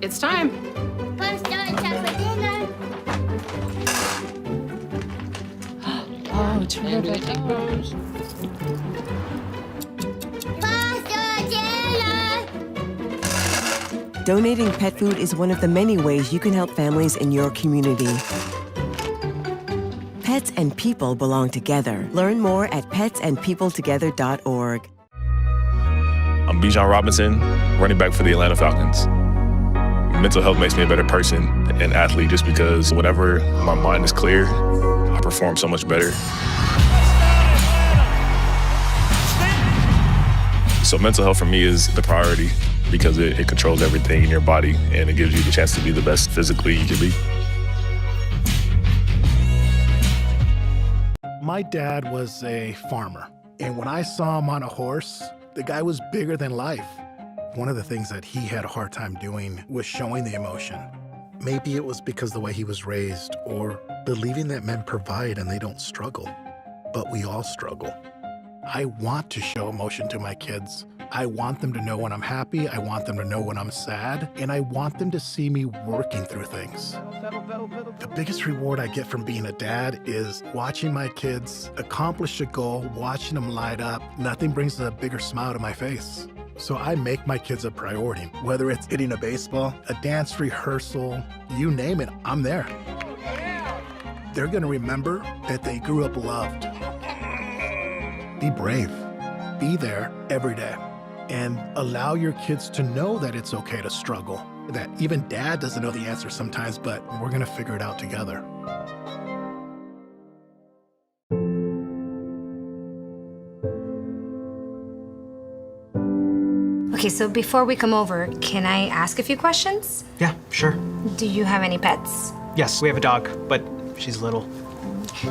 It's time. Pasta and chocolate dinner. Oh, it's Rebecca. Pasta dinner. Donating pet food is one of the many ways you can help families in your community. Pets and people belong together. Learn more at petsandpeopletogether.org. I'm Bijan Robinson, running back for the Atlanta Falcons. Mental health makes me a better person and athlete just because whenever my mind is clear, I perform so much better. So mental health for me is the priority because it controls everything in your body and it gives you the chance to be the best physically you can be. My dad was a farmer, and when I saw him on a horse, the guy was bigger than life. One of the things that he had a hard time doing was showing the emotion. Maybe it was because the way he was raised or believing that men provide and they don't struggle. But we all struggle. I want to show emotion to my kids. I want them to know when I'm happy, I want them to know when I'm sad, and I want them to see me working through things. The biggest reward I get from being a dad is watching my kids accomplish a goal, watching them light up. Nothing brings a bigger smile to my face. So I make my kids a priority. Whether it's hitting a baseball, a dance rehearsal, you name it, I'm there. They're gonna remember that they grew up loved. Be brave. Be there every day. And allow your kids to know that it's okay to struggle. That even dad doesn't know the answer sometimes, but we're gonna figure it out together. Okay, so before we come over, can I ask a few questions? Yeah, sure. Do you have any pets? Yes, we have a dog, but she's little.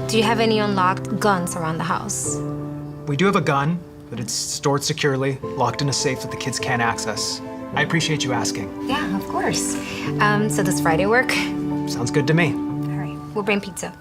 Do you have any unlocked guns around the house? We do have a gun, but it's stored securely, locked in a safe that the kids can't access. I appreciate you asking. Yeah, of course. So does Friday work? Sounds good to me. All right, we'll bring pizza.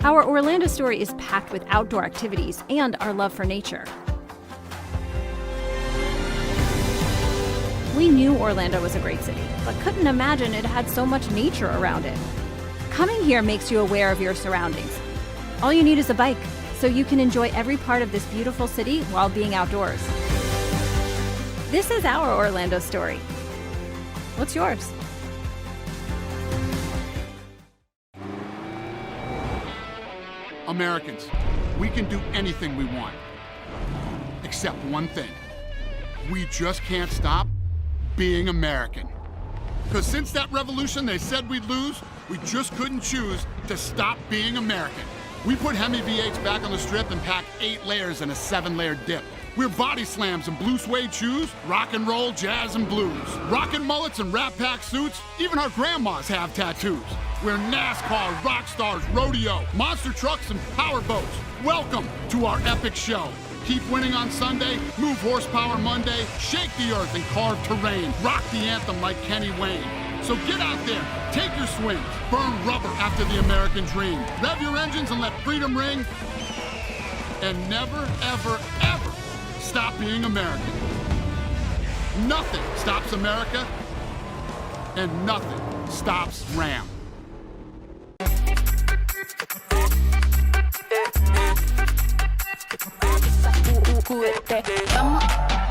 Our Orlando story is packed with outdoor activities and our love for nature. We knew Orlando was a great city, but couldn't imagine it had so much nature around it. Coming here makes you aware of your surroundings. All you need is a bike, so you can enjoy every part of this beautiful city while being outdoors. This is our Orlando story. What's yours? Americans, we can do anything we want, except one thing. We just can't stop being American. Because since that revolution they said we'd lose, we just couldn't choose to stop being American. We put Hemi V8s back on the strip and packed 8 layers in a 7-layer dip. We're body slams and blue suede shoes, rock and roll, jazz and blues. Rockin' mullets and Rat Pack suits, even our grandmas have tattoos. We're NASCAR, rock stars, rodeo, monster trucks, and power boats. Welcome to our epic show. Keep winning on Sunday, move horsepower Monday, shake the earth and carve terrain, rock the anthem like Kenny Wayne. So get out there, take your swings, burn rubber after the American dream. Rev your engines and let freedom ring. And never, ever, ever stop being American. Nothing stops America, and nothing stops Ram.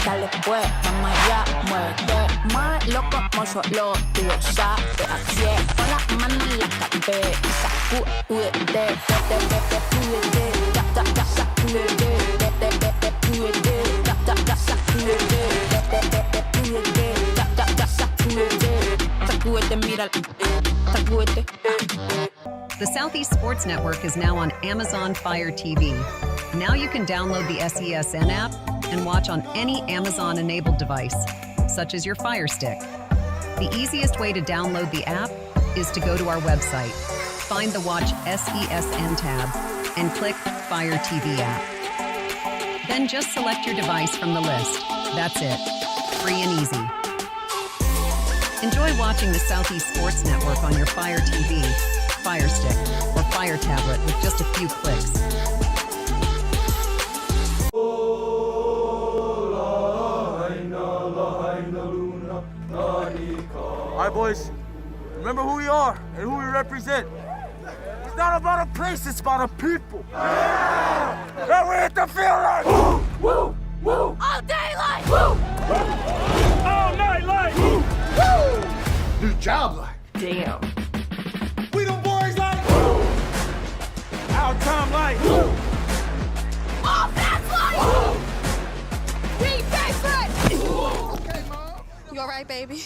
Dale pues, vamos allá, muévete más loco como solo tú lo sabes. Así es, con las manos en la cabeza, sacúdete, sacúdete, mira, sacúdete. The Southeast Sports Network is now on Amazon Fire TV. Now you can download the SESN app and watch on any Amazon-enabled device, such as your Fire Stick. The easiest way to download the app is to go to our website, find the Watch SESN tab, and click Fire TV app. Then just select your device from the list. That's it. Free and easy. Enjoy watching the Southeast Sports Network on your Fire TV, Fire Stick, or Fire tablet with just a few clicks. All right, boys. Remember who we are and who we represent. It's not about a place, it's about a people. Yeah! And we hit the field like woo, woo, woo. All day like woo. All night like woo, woo. New job like Damn. We the boys like woo. Our time like woo. All fast like woo. We favorite. Okay, Mom. You alright, baby?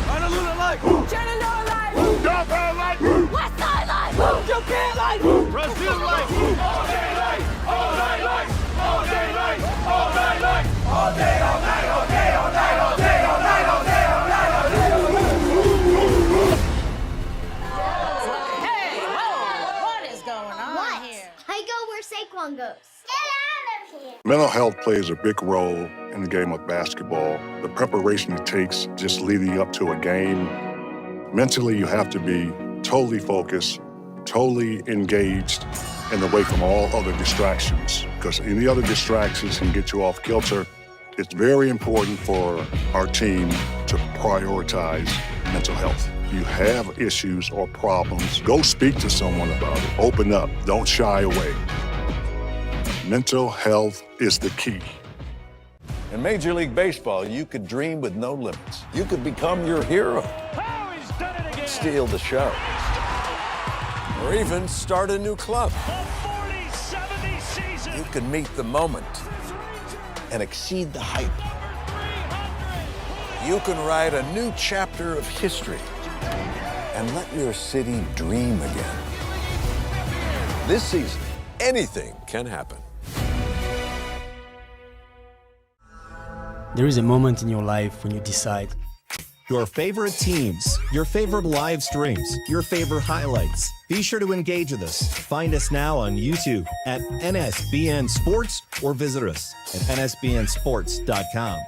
Honolulu like woo. Chattanooga like woo. Downtown like woo. West Side like woo. Japan like woo. Brazil like woo. All day like, all night like, all day like, all night like, all day, all night, all day, all night, all day, all night, all day, all night, all day. Hey, whoa, what is going on here? I go where Saquon goes. Get out of here. Mental health plays a big role in the game of basketball. The preparation it takes just leading up to a game. Mentally, you have to be totally focused, totally engaged, and away from all other distractions. Because any other distractions can get you off kilter. It's very important for our team to prioritize mental health. You have issues or problems, go speak to someone about it. Open up, don't shy away. Mental health is the key. In Major League Baseball, you could dream with no limits. You could become your hero. Steal the show. Or even start a new club. You can meet the moment and exceed the hype. You can write a new chapter of history and let your city dream again. This season, anything can happen. There is a moment in your life when you decide. Your favorite teams, your favorite live streams, your favorite highlights. Be sure to engage with us. Find us now on YouTube at NSBN Sports or visit us at nsbnsports.com.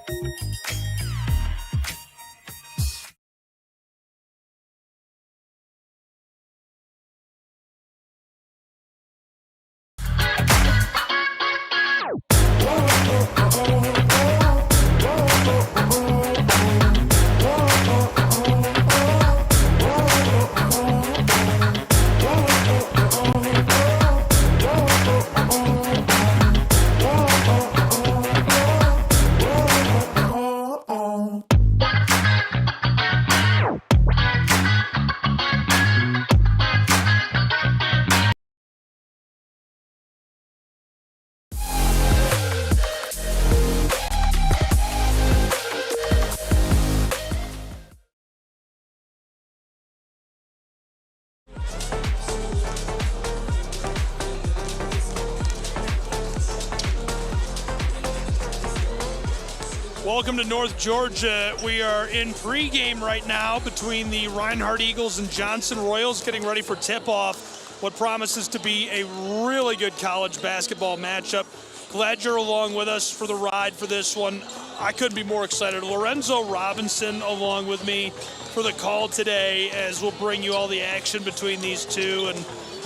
Welcome to North Georgia. We are in pregame right now between the Reinhardt Eagles and Johnson Royals, getting ready for tip-off what promises to be a really good college basketball matchup. Glad you're along with us for the ride for this one. I couldn't be more excited. Lorenzo Robinson along with me for the call today, as we'll bring you all the action between these two. And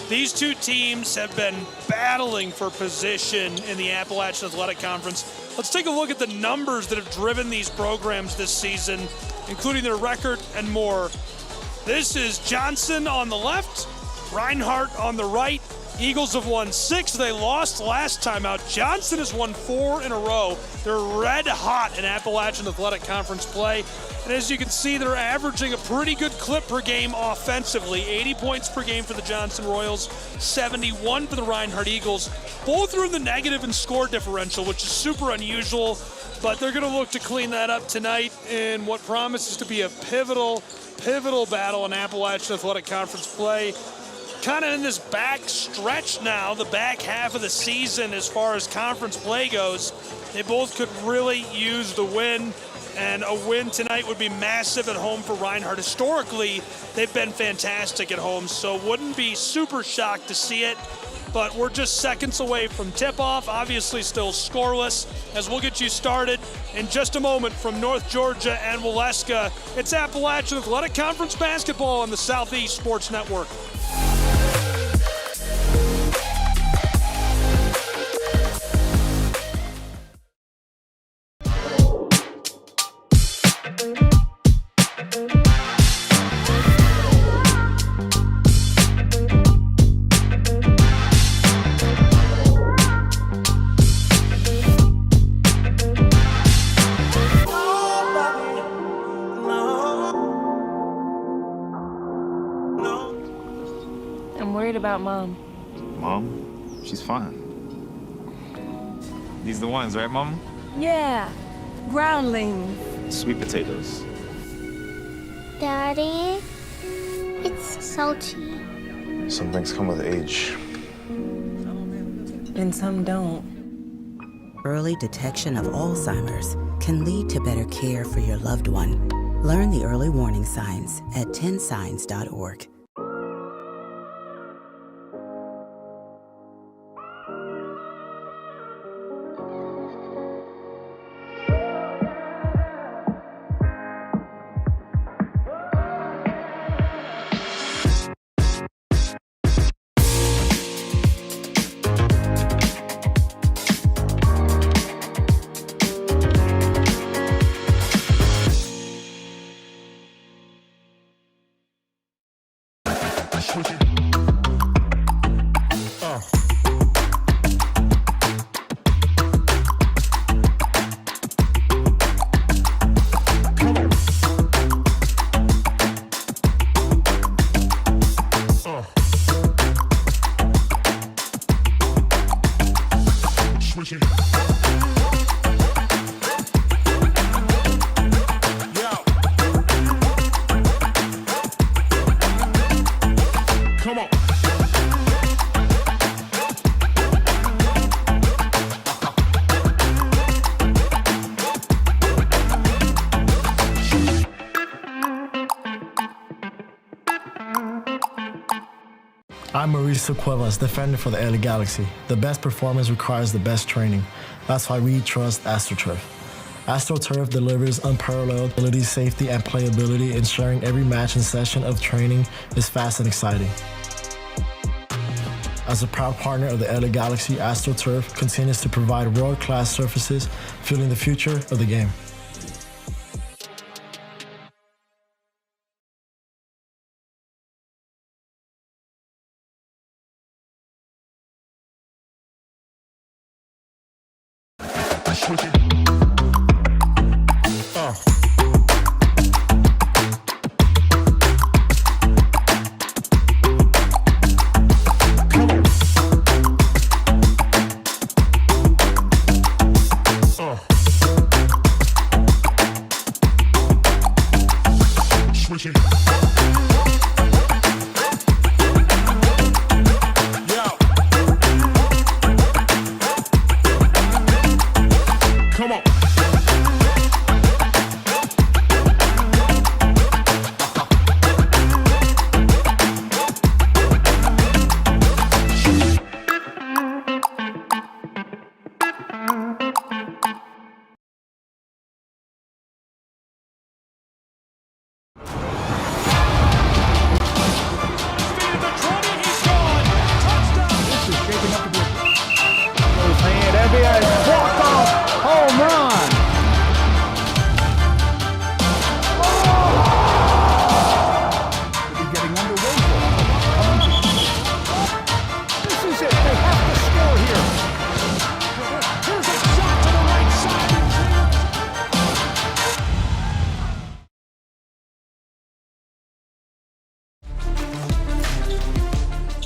these two teams have been battling for position in the Appalachian Athletic Conference. Let's take a look at the numbers that have driven these programs this season, including their record and more. This is Johnson on the left, Reinhardt on the right. Eagles have won 6. They lost last time out. Johnson has won 4 in a row. They're red hot in Appalachian Athletic Conference play. And as you can see, they're averaging a pretty good clip per game offensively. 80 points per game for the Johnson Royals, 71 for the Reinhardt Eagles. Both are in the negative in score differential, which is super unusual. But they're going to look to clean that up tonight in what promises to be a pivotal battle in Appalachian Athletic Conference play. kind of in this back stretch now, the back half of the season as far as conference play goes. They both could really use the win, and a win tonight would be massive at home for Reinhardt. Historically, they've been fantastic at home, so wouldn't be super shocked to see it. But we're just seconds away from tip-off, obviously still scoreless, as we'll get you started in just a moment from North Georgia and Waleska. It's Appalachian Athletic Conference basketball on the Southeast Sports Network. I'm worried about Mom. Mom? She's fine. These are the ones, right, Mom? Yeah, groundlings. Sweet potatoes. Daddy, it's salty. Some things come with age. And some don't. Early detection of Alzheimer's can lead to better care for your loved one. Learn the early warning signs at 10signs.org. I'm Mauricio Cuevas, defender for the LA Galaxy. The best performance requires the best training. That's why we trust AstroTurf. AstroTurf delivers unparalleled ability, safety, and playability, ensuring every match and session of training is fast and exciting. As a proud partner of the LA Galaxy, AstroTurf continues to provide world-class surfaces, fueling the future of the game.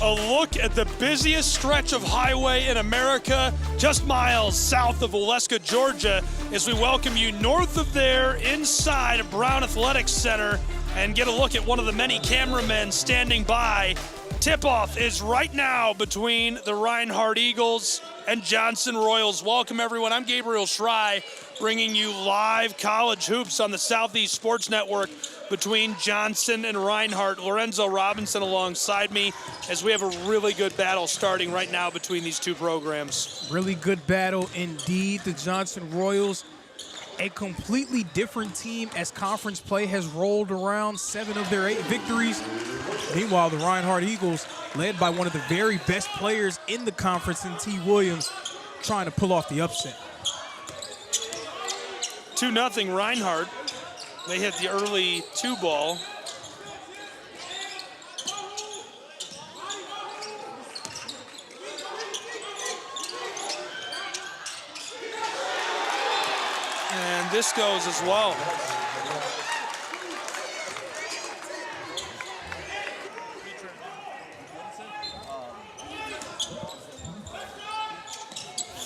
A look at the busiest stretch of highway in America, just miles south of Waleska, Georgia, as we welcome you north of there inside Brown Athletics Center and get a look at one of the many cameramen standing by Tip-off is right now between the Reinhardt Eagles and Johnson Royals. Welcome, everyone. I'm Gabriel Schrei, bringing you live college hoops on the Southeast Sports Network between Johnson and Reinhardt. Lorenzo Robinson alongside me as we have a really good battle starting right now between these two programs. Really good battle indeed. The Johnson Royals, a completely different team as conference play has rolled around. 7 of their 8 victories. Meanwhile, the Reinhardt Eagles, led by one of the very best players in the conference in T. Williams, trying to pull off the upset. 2-0 Reinhardt. They hit the early 2 ball. And this goes as well.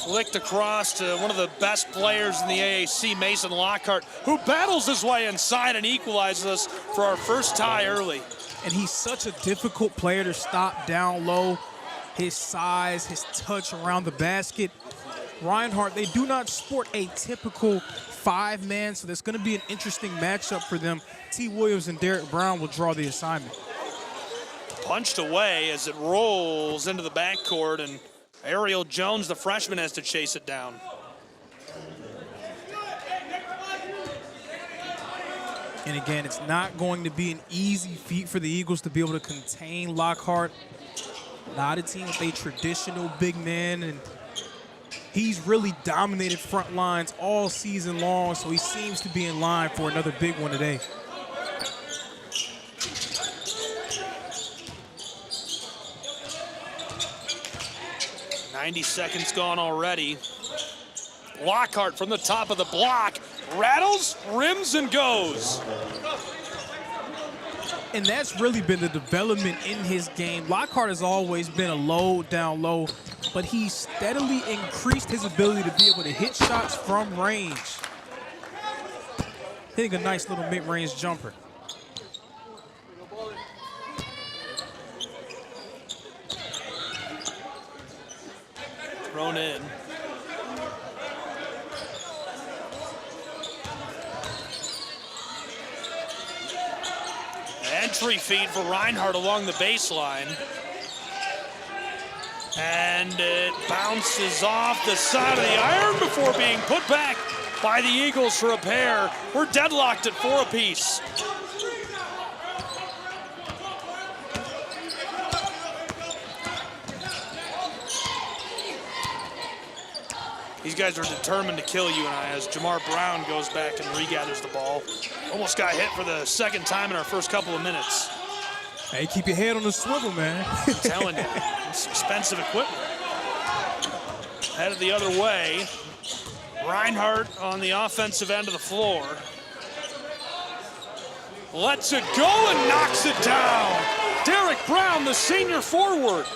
Flicked across to one of the best players in the AAC, Mason Lockhart, who battles his way inside and equalizes us for our first tie early. And he's such a difficult player to stop down low. His size, his touch around the basket. Reinhardt, they do not sport a typical 5-man, so there's going to be an interesting matchup for them. T. Williams and Derek Brown will draw the assignment. Punched away as it rolls into the backcourt, and Ariel Jones, the freshman, has to chase it down. And again, it's not going to be an easy feat for the Eagles to be able to contain Lockhart. Not a team with a traditional big man, and he's really dominated front lines all season long, so he seems to be in line for another big one today. Seconds gone already. Lockhart from the top of the block, rattles, rims, and goes. And that's really been the development in his game. Lockhart has always been a low, down low, but he's steadily increased his ability to be able to hit shots from range. Hitting a nice little mid-range jumper. Thrown in. Entry feed for Reinhardt along the baseline. And it bounces off the side of the iron before being put back by the Eagles for a pair. We're deadlocked at 4 apiece. These guys are determined to kill you and I as Jamar Brown goes back and regathers the ball. Almost got hit for the 2nd time in our first couple of minutes. Hey, keep your head on the swivel, man. I'm telling you, it's expensive equipment. Headed the other way. Reinhardt on the offensive end of the floor. Lets it go and knocks it down. Derek Brown, the senior forward.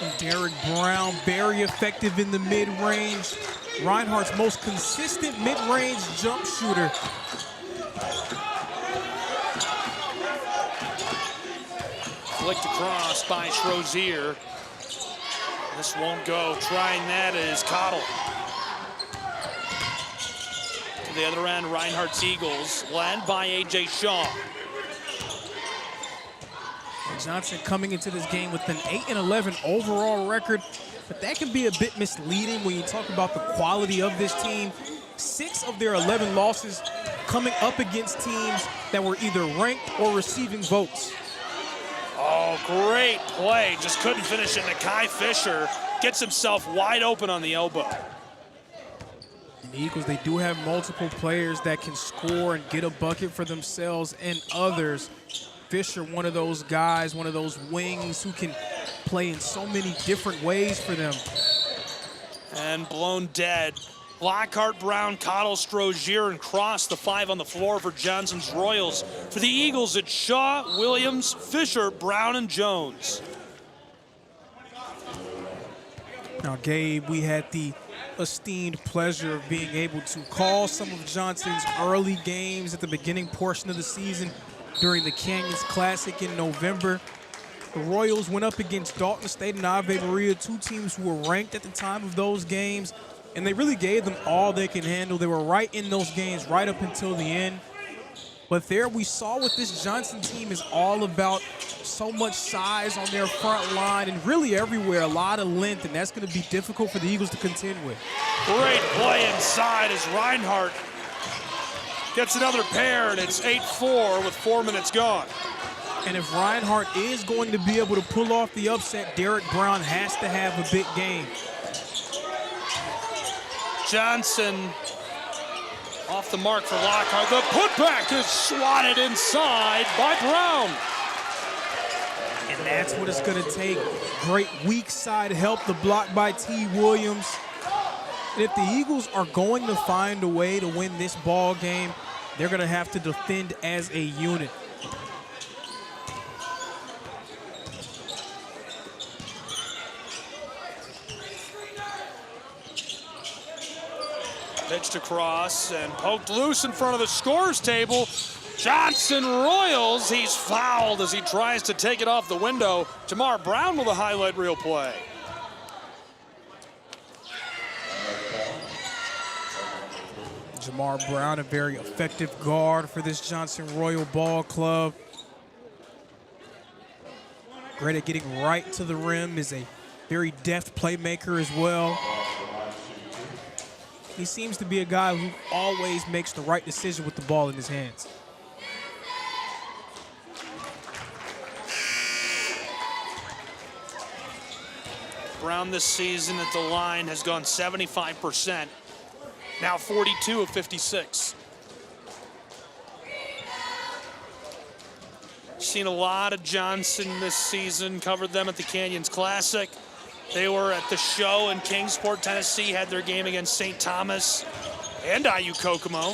And Derek Brown, very effective in the mid-range. Reinhardt's most consistent mid-range jump shooter. Flicked across by Schrozier. This won't go. Trying that is Cottle. To the other end, Reinhardt's Eagles, led by A.J. Shaw. Johnson coming into this game with an 8-11 overall record, but that can be a bit misleading when you talk about the quality of this team. 6 of their 11 losses coming up against teams that were either ranked or receiving votes. Oh, great play. Just couldn't finish it. Nakai Fisher gets himself wide open on the elbow. The Eagles, they do have multiple players that can score and get a bucket for themselves and others. Fisher, one of those guys, one of those wings who can play in so many different ways for them. And blown dead. Lockhart, Brown, Cottle, Strozier, and Cross, the 5 on the floor for Johnson's Royals. For the Eagles, it's Shaw, Williams, Fisher, Brown, and Jones. Now, Gabe, we had the esteemed pleasure of being able to call some of Johnson's early games at the beginning portion of the season during the Canyons Classic in November. The Royals went up against Dalton State and Ave Maria, two teams who were ranked at the time of those games, and they really gave them all they can handle. They were right in those games right up until the end. But there we saw what this Johnson team is all about. So much size on their front line and really everywhere, a lot of length, and that's going to be difficult for the Eagles to contend with. Great play inside as Reinhardt gets another pair, and it's 8-4 with 4 minutes gone. And if Reinhardt is going to be able to pull off the upset, Derek Brown has to have a big game. Johnson off the mark for Lockhart. The putback is swatted inside by Brown. And that's what it's going to take. Great weak side help, the block by T. Williams. And if the Eagles are going to find a way to win this ball game, they're going to have to defend as a unit. Pitched across and poked loose in front of the scorer's table. Johnson Royals, he's fouled as he tries to take it off the window. Jamar Brown with a highlight reel play. Jamar Brown, a very effective guard for this Johnson Royal Ball Club. Great at getting right to the rim, is a very deft playmaker as well. He seems to be a guy who always makes the right decision with the ball in his hands. Brown this season at the line has gone 75%. Now 42 of 56. Seen a lot of Johnson this season, covered them at the Canyons Classic. They were at the show in Kingsport, Tennessee, had their game against St. Thomas and IU Kokomo.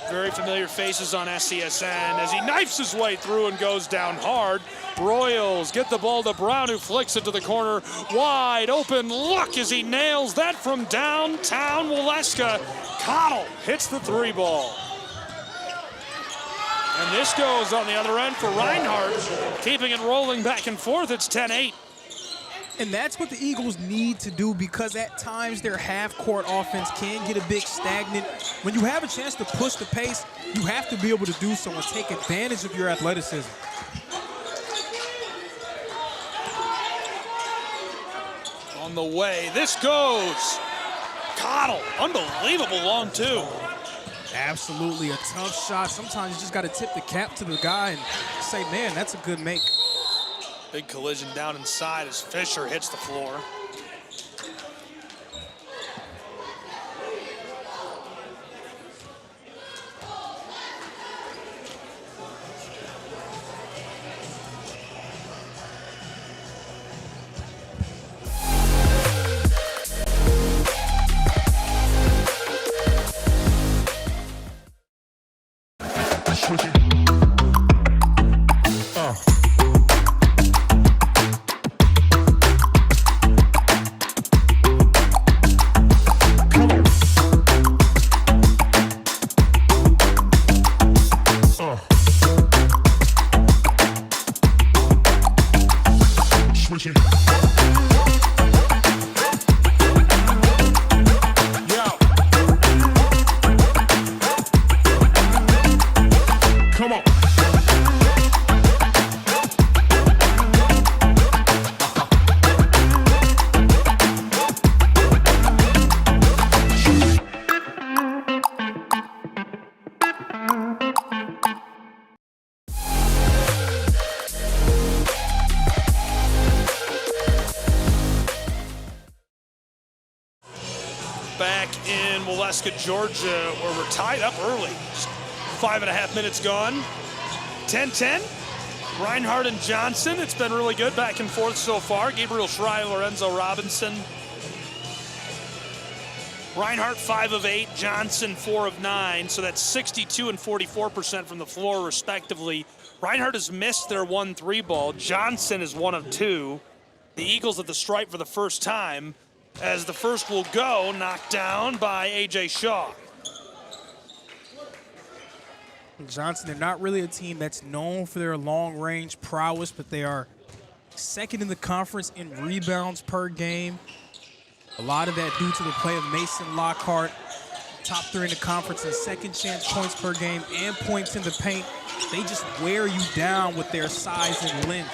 Very familiar faces on SCSN as he knifes his way through and goes down hard. Royals get the ball to Brown, who flicks it to the corner. Wide open look as he nails that from downtown Waleska. Cottle hits the three ball. And this goes on the other end for Reinhardt, keeping it rolling back and forth. It's 10-8. And that's what the Eagles need to do, because at times their half-court offense can get a bit stagnant. When you have a chance to push the pace, you have to be able to do so and take advantage of your athleticism. On the way, this goes. Cottle, unbelievable long two. Absolutely a tough shot. Sometimes you just got to tip the cap to the guy and say, man, that's a good make. Big collision down inside as Fisher hits the floor. Back in Waleska, Georgia, where we're tied up early. Just 5.5 minutes gone. 10-10. Reinhardt and Johnson. It's been really good back and forth so far. Gabriel Schreier, Lorenzo Robinson. Reinhardt 5 of 8, Johnson 4 of 9. So that's 62 and 44% from the floor, respectively. Reinhardt has missed their 1-3 ball. Johnson is 1 of 2. The Eagles at the stripe for the first time, as the first will go, knocked down by A.J. Shaw. Johnson, they're not really a team that's known for their long-range prowess, but they are second in the conference in rebounds per game. A lot of that due to the play of Mason Lockhart, top 3 in the conference in second chance points per game and points in the paint. They just wear you down with their size and length.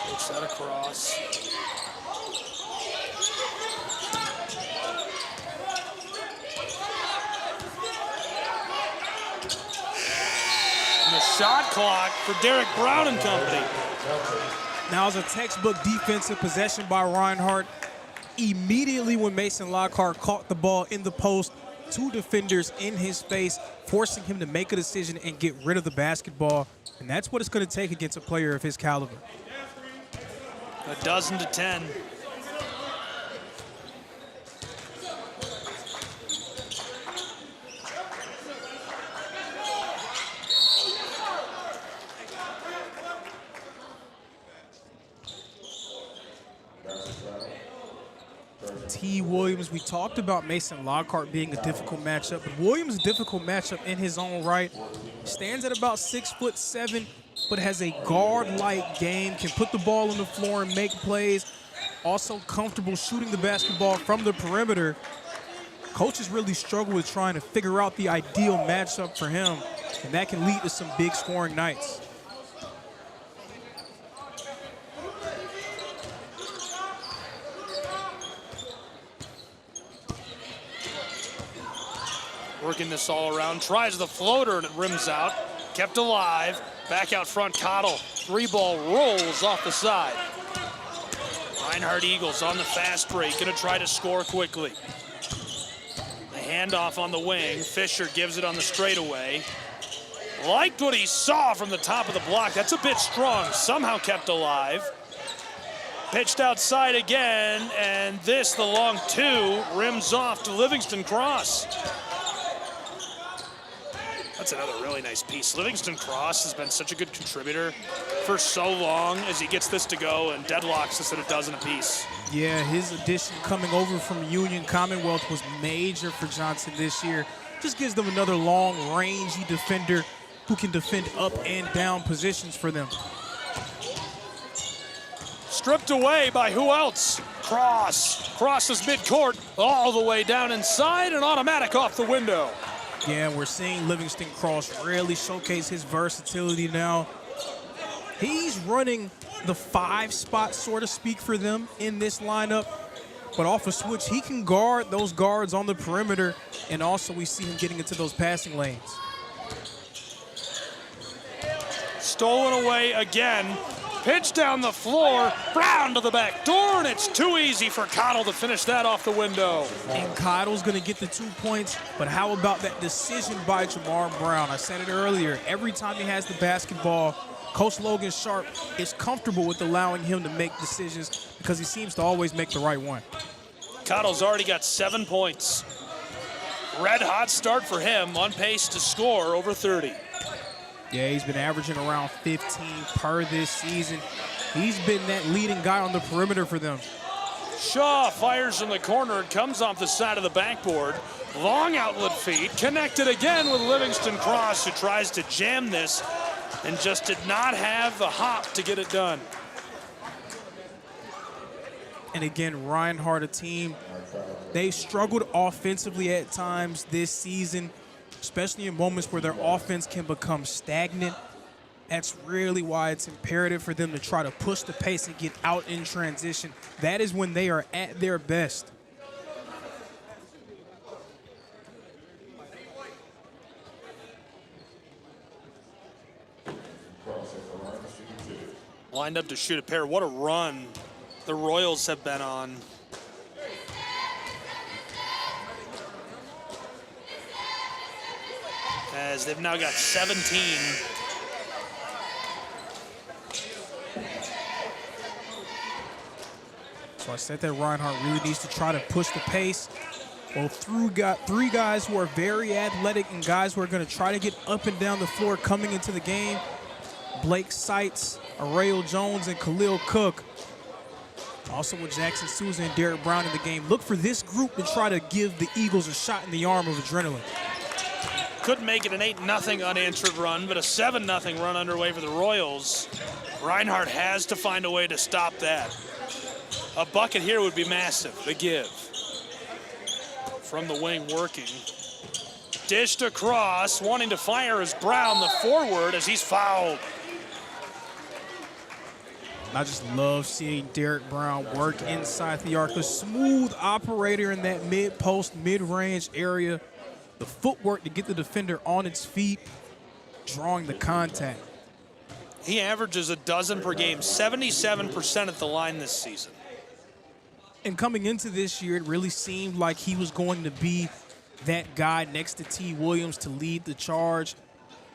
Puts that across. And the shot clock for Derek Brown and company. Now it's a textbook defensive possession by Reinhardt. Immediately when Mason Lockhart caught the ball in the post, 2 defenders in his face, forcing him to make a decision and get rid of the basketball. And that's what it's going to take against a player of his caliber. 12 to 10. T. Williams, we talked about Mason Lockhart being a difficult matchup, but Williams is a difficult matchup in his own right. Stands at about 6'7", but has a guard-like game, can put the ball on the floor and make plays. Also comfortable shooting the basketball from the perimeter. Coaches really struggle with trying to figure out the ideal matchup for him, and that can lead to some big scoring nights. Working this all around, tries the floater and it rims out. Kept alive, back out front, Cottle. 3-ball rolls off the side. Reinhardt Eagles on the fast break, gonna try to score quickly. The handoff on the wing, Fisher gives it on the straightaway. Liked what he saw from the top of the block. That's a bit strong, somehow kept alive. Pitched outside again, and this, the long 2, rims off to Livingston Cross. That's another really nice piece. Livingston Cross has been such a good contributor for so long as he gets this to go and deadlocks this at a dozen apiece. Yeah, his addition coming over from Union Commonwealth was major for Johnson this year. Just gives them another long, rangy defender who can defend up and down positions for them. Stripped away by who else? Cross. Crosses midcourt all the way down inside and automatic off the window. Yeah, we're seeing Livingston Cross really showcase his versatility now. He's running the 5 spot, so to speak, for them in this lineup. But off a switch, he can guard those guards on the perimeter, and also we see him getting into those passing lanes. Stolen away again. Pitch down the floor, Brown to the back door, and it's too easy for Cottle to finish that off the window. And Cottle's gonna get the 2 points, but how about that decision by Jamar Brown? I said it earlier, every time he has the basketball, Coach Logan Sharp is comfortable with allowing him to make decisions because he seems to always make the right one. Cottle's already got 7 points. Red hot start for him, on pace to score over 30. Yeah, he's been averaging around 15 per this season. He's been that leading guy on the perimeter for them. Shaw fires in the corner. It comes off the side of the backboard. Long outlet feed. Connected again with Livingston Cross, who tries to jam this and just did not have the hop to get it done. And again, Reinhardt, a team, they struggled offensively at times this season, especially in moments where their offense can become stagnant. That's really why it's imperative for them to try to push the pace and get out in transition. That is when they are at their best. Lined up to shoot a pair. What a run the Royals have been on. As they've now got 17. So I said that Reinhardt really needs to try to push the pace. Well, got 3 guys who are very athletic and guys who are going to try to get up and down the floor coming into the game. Blake Seitz, Arreo Jones, and Khalil Cook. Also with Jackson Souza and Derek Brown in the game. Look for this group to try to give the Eagles a shot in the arm of adrenaline. Couldn't make it an 8-0 unanswered run, but a 7-0 run underway for the Royals. Reinhardt has to find a way to stop that. A bucket here would be massive, the give. From the wing working. Dished across, wanting to fire is Brown, the forward, as he's fouled. I just love seeing Derek Brown work inside the arc. A smooth operator in that mid-post, mid-range area. The footwork to get the defender on its feet, drawing the contact. He averages a dozen per game, 77% at the line this season. And coming into this year, it really seemed like he was going to be that guy next to T. Williams to lead the charge.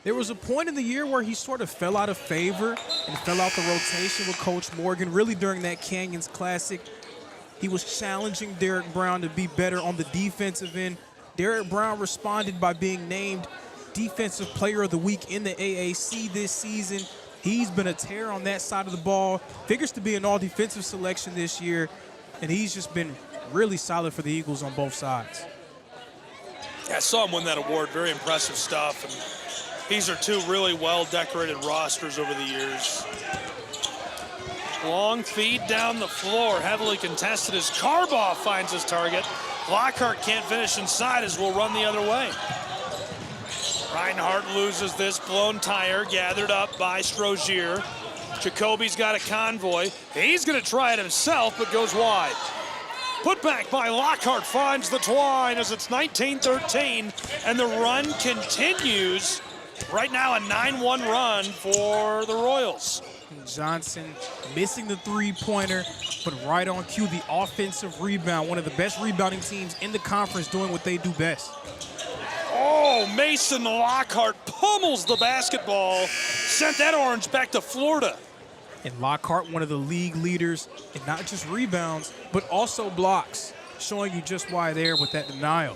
There was a point in the year where he sort of fell out of favor and fell out the rotation with Coach Morgan. Really during that Canyons Classic, he was challenging Derek Brown to be better on the defensive end. Derek Brown responded by being named Defensive Player of the Week in the AAC this season. He's been a terror on that side of the ball. Figures to be an all-defensive selection this year, and he's just been really solid for the Eagles on both sides. I saw him win that award. Very impressive stuff. And these are two really well-decorated rosters over the years. Long feed down the floor, heavily contested as Carbaugh finds his target. Lockhart can't finish inside as we'll run the other way. Reinhardt loses this blown tire, gathered up by Strozier. Jacoby's got a convoy. He's going to try it himself, but goes wide. Put back by Lockhart finds the twine as it's 19-13, and the run continues. Right now a 9-1 run for the Royals. Johnson missing the three-pointer, but right on cue, the offensive rebound. One of the best rebounding teams in the conference doing what they do best. Oh, Mason Lockhart pummels the basketball, sent that orange back to Florida. And Lockhart, one of the league leaders in not just rebounds, but also blocks, showing you just why there with that denial.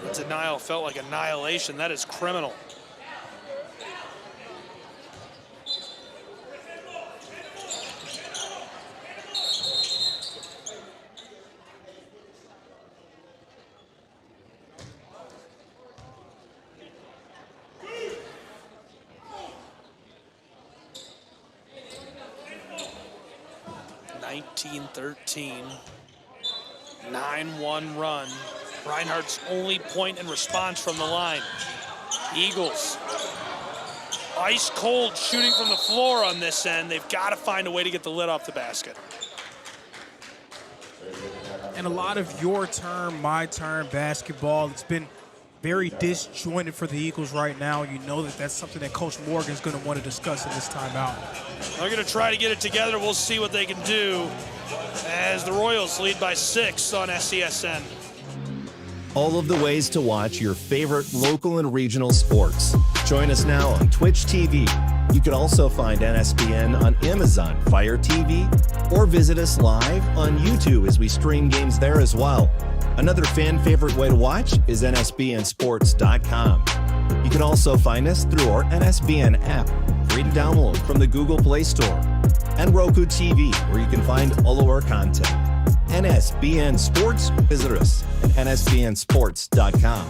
The denial felt like annihilation. That is criminal. (19-13), 9-1 run. Reinhardt's only point in response from the line. Eagles, ice cold shooting from the floor on this end. They've got to find a way to get the lid off the basket. And a lot of your turn, my turn basketball. It's been very disjointed for the Eagles right now. You know that that's something that Coach Morgan is going to want to discuss in this timeout. They're going to try to get it together. We'll see what they can do as the Royals lead by 6 on SCSN. All of the ways to watch your favorite local and regional sports. Join us now on Twitch TV. You can also find NSBN on Amazon Fire TV or visit us live on YouTube as we stream games there as well. Another fan favorite way to watch is NSBNsports.com. You can also find us through our NSBN app, free to download from the Google Play Store, and Roku TV, where you can find all of our content. NSBN Sports, visit us at NSBNsports.com.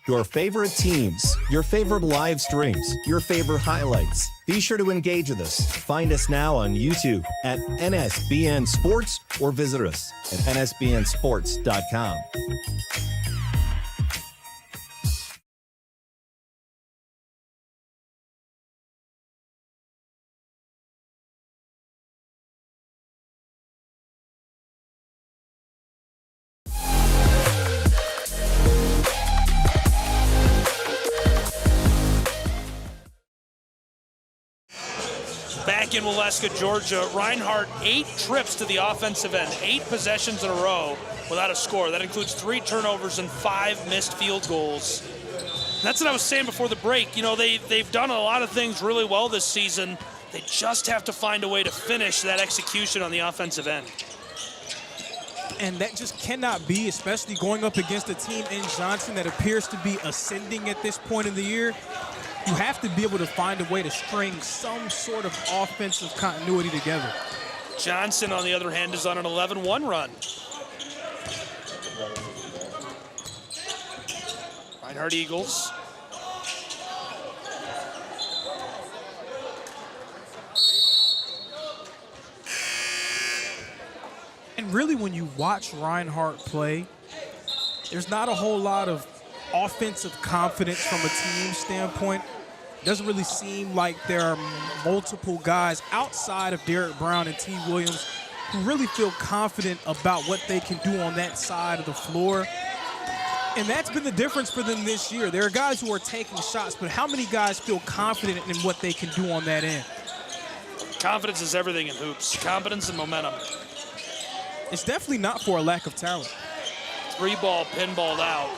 Your favorite teams, your favorite live streams, your favorite highlights. Be sure to engage with us. Find us now on YouTube at NSBN Sports or visit us at NSBNsports.com. Back in Waleska, Georgia, Reinhardt 8 trips to the offensive end, 8 possessions in a row without a score. That includes 3 turnovers and 5 missed field goals. That's what I was saying before the break. You know, they've done a lot of things really well this season. They just have to find a way to finish that execution on the offensive end. And that just cannot be, especially going up against a team in Johnson that appears to be ascending at this point in the year. You have to be able to find a way to string some sort of offensive continuity together. Johnson, on the other hand, is on an 11-1 run. Reinhardt Eagles. And really, when you watch Reinhardt play, there's not a whole lot of offensive confidence from a team standpoint. Doesn't really seem like there are multiple guys outside of Derek Brown and T. Williams who really feel confident about what they can do on that side of the floor. And that's been the difference for them this year. There are guys who are taking shots, but how many guys feel confident in what they can do on that end? Confidence is everything in hoops. Confidence and momentum. It's definitely not for a lack of talent. 3-ball pinballed out.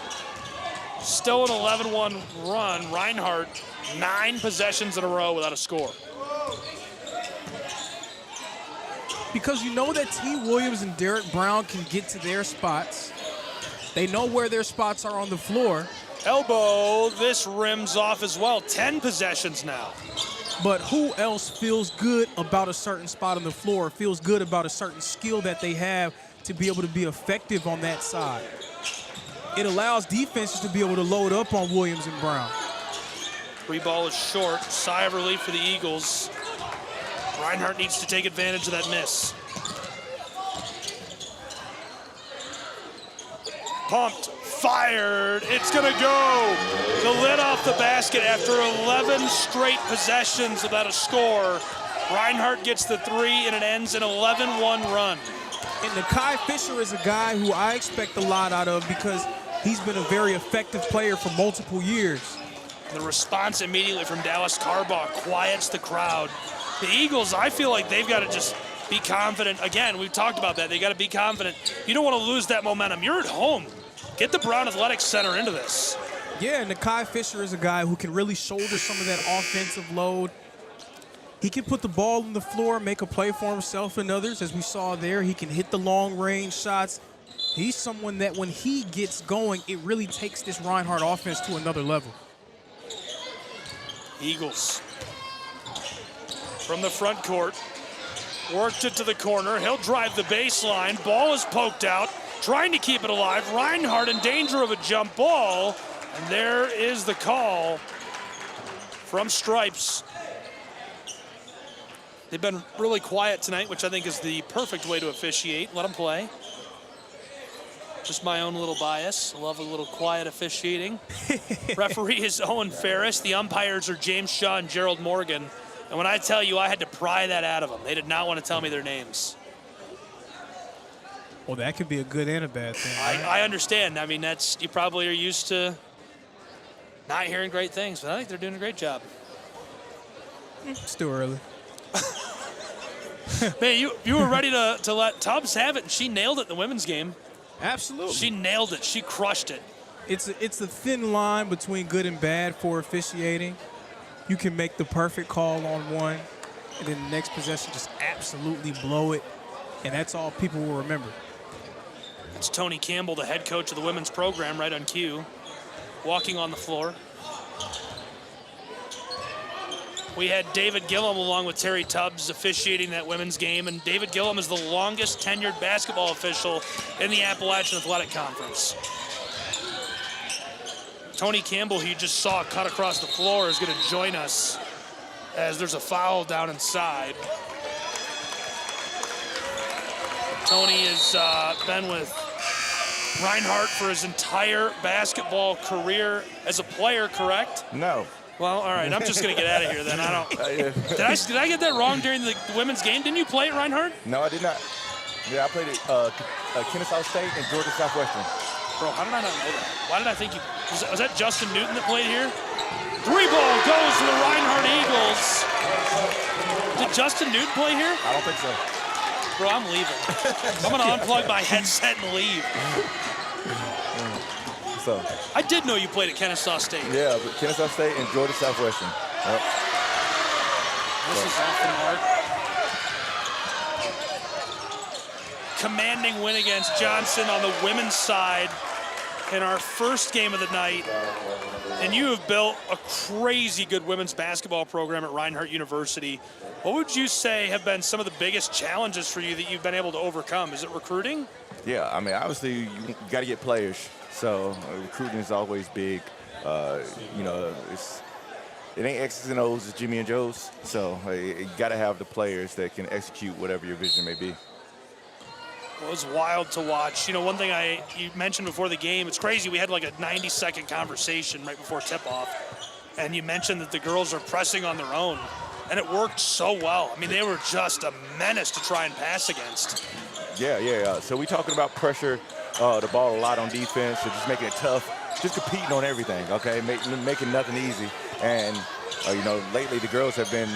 Still an 11-1 run. Reinhardt, 9 possessions in a row without a score. Because you know that T. Williams and Derek Brown can get to their spots. They know where their spots are on the floor. Elbow, this rims off as well. 10 possessions now. But who else feels good about a certain spot on the floor, feels good about a certain skill that they have to be able to be effective on that side? It allows defenses to be able to load up on Williams and Brown. 3-ball is short. Sigh of relief for the Eagles. Reinhardt needs to take advantage of that miss. Pumped, fired, it's gonna go. The lid off the basket after 11 straight possessions without a score. Reinhardt gets the 3 and it ends an 11-1 run. And Nakai Fisher is a guy who I expect a lot out of because he's been a very effective player for multiple years. The response immediately from Dallas Carbaugh quiets the crowd. The Eagles, I feel like they've got to just be confident. Again, we've talked about that. They got to be confident. You don't want to lose that momentum. You're at home. Get the Brown Athletics Center into this. Yeah, Nakai Fisher is a guy who can really shoulder some of that offensive load. He can put the ball on the floor, make a play for himself and others. As we saw there, he can hit the long-range shots. He's someone that when he gets going, it really takes this Reinhardt offense to another level. Eagles from the front court, worked it to the corner. He'll drive the baseline. Ball is poked out, trying to keep it alive. Reinhardt in danger of a jump ball, and there is the call from Stripes. They've been really quiet tonight, which I think is the perfect way to officiate. Let them play. Just my own little bias. I love a little quiet officiating. Referee is Owen Ferris. The umpires are James Shaw and Gerald Morgan. And when I tell you, I had to pry that out of them. They did not want to tell me their names. Well, that could be a good and a bad thing. Right? I understand. I mean, you probably are used to not hearing great things, but I think they're doing a great job. Still early. Man, you were ready to let Tubbs have it, and she nailed it in the women's game. Absolutely. She nailed it. She crushed it. It's a thin line between good and bad for officiating. You can make the perfect call on one, and then the next possession just absolutely blow it, and that's all people will remember. It's Tony Campbell, the head coach of the women's program, right on cue, walking on the floor. We had David Gillum along with Terry Tubbs officiating that women's game, and David Gillum is the longest tenured basketball official in the Appalachian Athletic Conference. Tony Campbell, who you just saw cut across the floor, is going to join us as there's a foul down inside. Tony has been with Reinhardt for his entire basketball career as a player, correct? No. Well, all right, I'm just going to get out of here then. I don't. Did I get that wrong during the women's game? Didn't you play at Reinhardt? No, I did not. Yeah, I played at Kennesaw State and Georgia Southwestern. Bro, how did I not know that? Why did I think you... Was that Justin Newton that played here? 3-ball goes to the Reinhardt Eagles. Did Justin Newton play here? I don't think so. Bro, I'm leaving. I'm going to unplug my headset and leave. So I did know you played at Kennesaw State. yeah, but Kennesaw State and Georgia Southwestern. Yep. This is off the mark. Commanding win against Johnson on the women's side in our first game of the night. And you have built a crazy good women's basketball program at Reinhardt University. What would you say have been some of the biggest challenges for you that you've been able to overcome? Is it recruiting? Yeah, I mean, obviously you got to get players. So recruiting is always big. You know, it ain't X's and O's, it's Jimmy and Joe's. So you got to have the players that can execute whatever your vision may be. Well, it was wild to watch. You know, one thing you mentioned before the game, it's crazy. We had like a 90-second conversation right before tip-off, and you mentioned that the girls are pressing on their own, and it worked so well. I mean, they were just a menace to try and pass against. Yeah. So we talking about pressure, the ball a lot on defense, so just making it tough, just competing on everything, okay, making nothing easy. And, you know, lately the girls have been,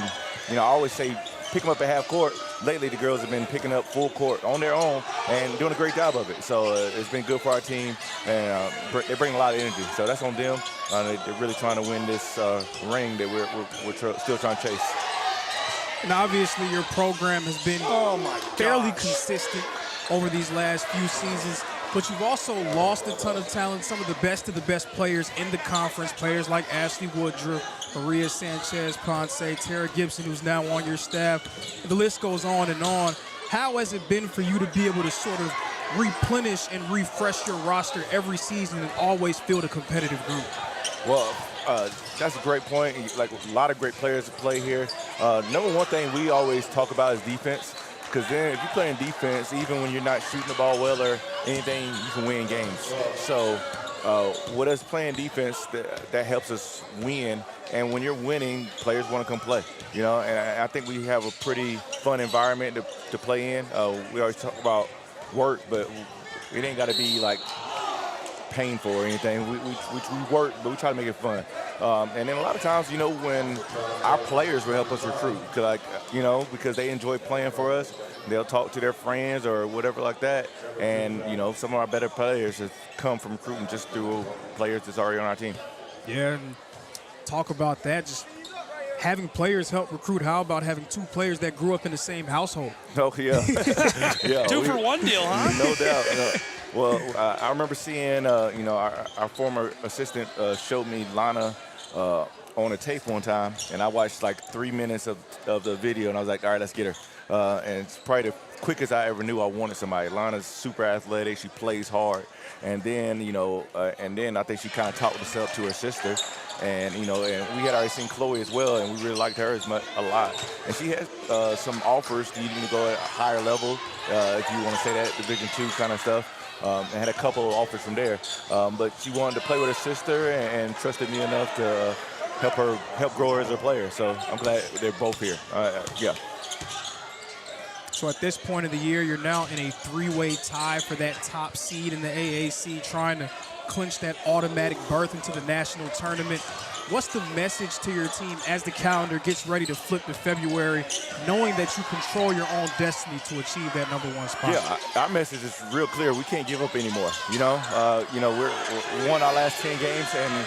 you know, I always say pick them up at half court. Lately, the girls have been picking up full court on their own and doing a great job of it. So it's been good for our team, and they bring a lot of energy. So that's on them. They're really trying to win this ring that we're still trying to chase. And obviously, your program has been fairly consistent over these last few seasons. But you've also lost a ton of talent, some of the best players in the conference, players like Ashley Woodruff, Maria Sanchez Ponce, Tara Gibson, who's now on your staff. The list goes on and on. How has it been for you to be able to sort of replenish and refresh your roster every season and always field a competitive group? Well, that's a great point. Like, a lot of great players to play here. Number one thing we always talk about is defense. Because then if you're playing defense, even when you're not shooting the ball well or anything, you can win games. So with us playing defense, that helps us win. And when you're winning, players want to come play. You know, and I think we have a pretty fun environment to play in. We always talk about work, but it ain't got to be like painful or anything. We work, but we try to make it fun. And then a lot of times, you know, when our players will help us recruit, like, you know, because they enjoy playing for us, they'll talk to their friends or whatever like that. And, you know, some of our better players have come from recruiting just through players that's already on our team. Yeah, and talk about that, just having players help recruit. How about having two players that grew up in the same household? Oh, yeah. Yeah, Two for one deal, huh? No doubt. Well, I remember seeing, you know, our former assistant showed me Lana on a tape one time, and I watched like 3 minutes of the video, and I was like, all right, let's get her. And it's probably the quickest I ever knew I wanted somebody. Lana's super athletic. She plays hard. And then, you know, I think she kind of taught this up to her sister. And, you know, and we had already seen Chloe as well, and we really liked her a lot. And she has some offers to even go at a higher level, if you want to say that, Division II kind of stuff. And had a couple of offers from there. But she wanted to play with her sister and trusted me enough to help grow her as a player. So I'm glad they're both here. Yeah. So at this point of the year, you're now in a three-way tie for that top seed in the AAC, trying to clinch that automatic berth into the national tournament. What's the message to your team as the calendar gets ready to flip to February, knowing that you control your own destiny to achieve that #1 spot? Yeah, our message is real clear. We can't give up anymore. You know, we won our last 10 games, and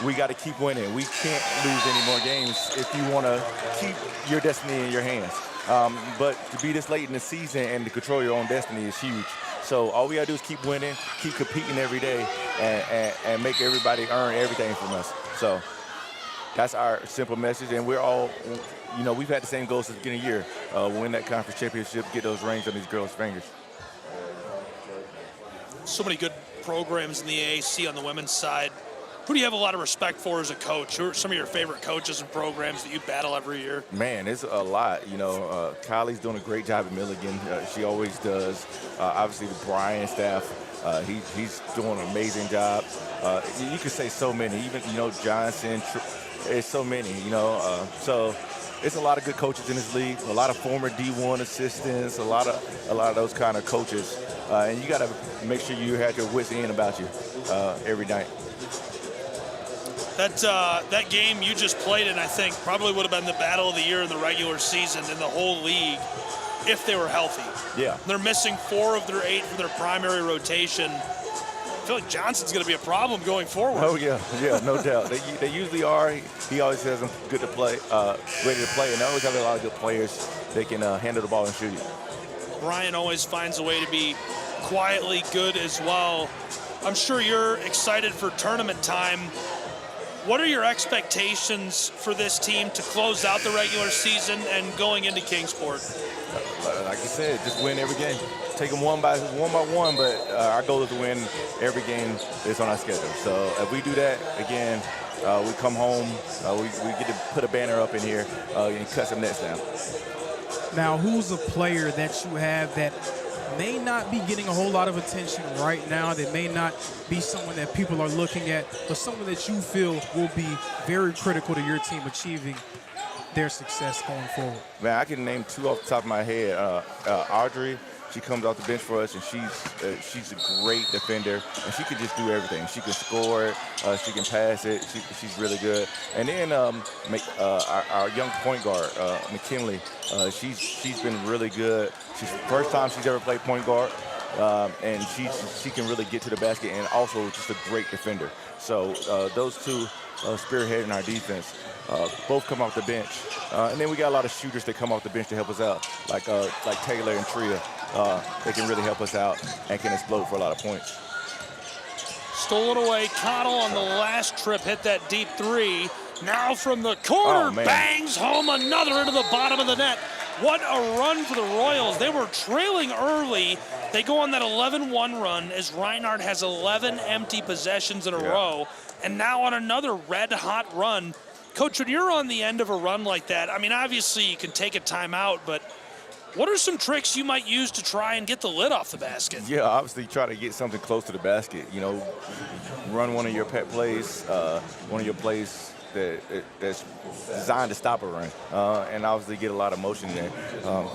we got to keep winning. We can't lose any more games if you want to keep your destiny in your hands. But to be this late in the season and to control your own destiny is huge. So all we got to do is keep winning, keep competing every day, and make everybody earn everything from us. So that's our simple message. And we're all, you know, we've had the same goals since the beginning of the year. Win that conference championship, get those rings on these girls' fingers. So many good programs in the AAC on the women's side. Who do you have a lot of respect for as a coach? Who are some of your favorite coaches and programs that you battle every year? Man, it's a lot. You know, Kylie's doing a great job at Milligan. She always does. Obviously, the Brian staff, he's doing an amazing job. You could say so many. Even, you know, Johnson, it's so many, you know. So it's a lot of good coaches in this league, a lot of former D1 assistants, a lot of those kind of coaches. And you got to make sure you have your wits end about you every night. That game you just played in, I think, probably would have been the battle of the year in the regular season in the whole league if they were healthy. Yeah. They're missing 4 of their 8 for their primary rotation. feel like Johnson's going to be a problem going forward. Oh, yeah, no doubt. They usually are. He always has them good to play, ready to play, and they always have a lot of good players that can handle the ball and shoot it. Brian always finds a way to be quietly good as well. I'm sure you're excited for tournament time. What are your expectations for this team to close out the regular season and going into Kingsport? Like you said, just win every game. Take them one by one, but our goal is to win every game that's on our schedule. So if we do that, again, we come home, we get to put a banner up in here and cut some nets down. Now, who's a player that you have that may not be getting a whole lot of attention right now, that may not be someone that people are looking at, but someone that you feel will be very critical to your team achieving their success going forward? Man, I can name two off the top of my head. Audrey, she comes off the bench for us, and she's a great defender, and she can just do everything. She can score it, she can pass it, she's really good. And then our young point guard, McKinley, she's been really good. She's the first time she's ever played point guard, and she can really get to the basket, and also just a great defender. So those two spearheading our defense. Both come off the bench. And then we got a lot of shooters that come off the bench to help us out, like Taylor and Tria. They can really help us out and can explode for a lot of points. Stolen away. Connell on the last trip hit that deep three. Now from the corner, bangs home another into the bottom of the net. What a run for the Royals. They were trailing early. They go on that 11-1 run as Reinhardt has 11 empty possessions in a row. And now on another red-hot run. Coach, when you're on the end of a run like that, I mean, obviously you can take a timeout, but what are some tricks you might use to try and get the lid off the basket? Yeah, obviously try to get something close to the basket. You know, run one of your pet plays, one of your plays that's designed to stop a run, and obviously get a lot of motion there.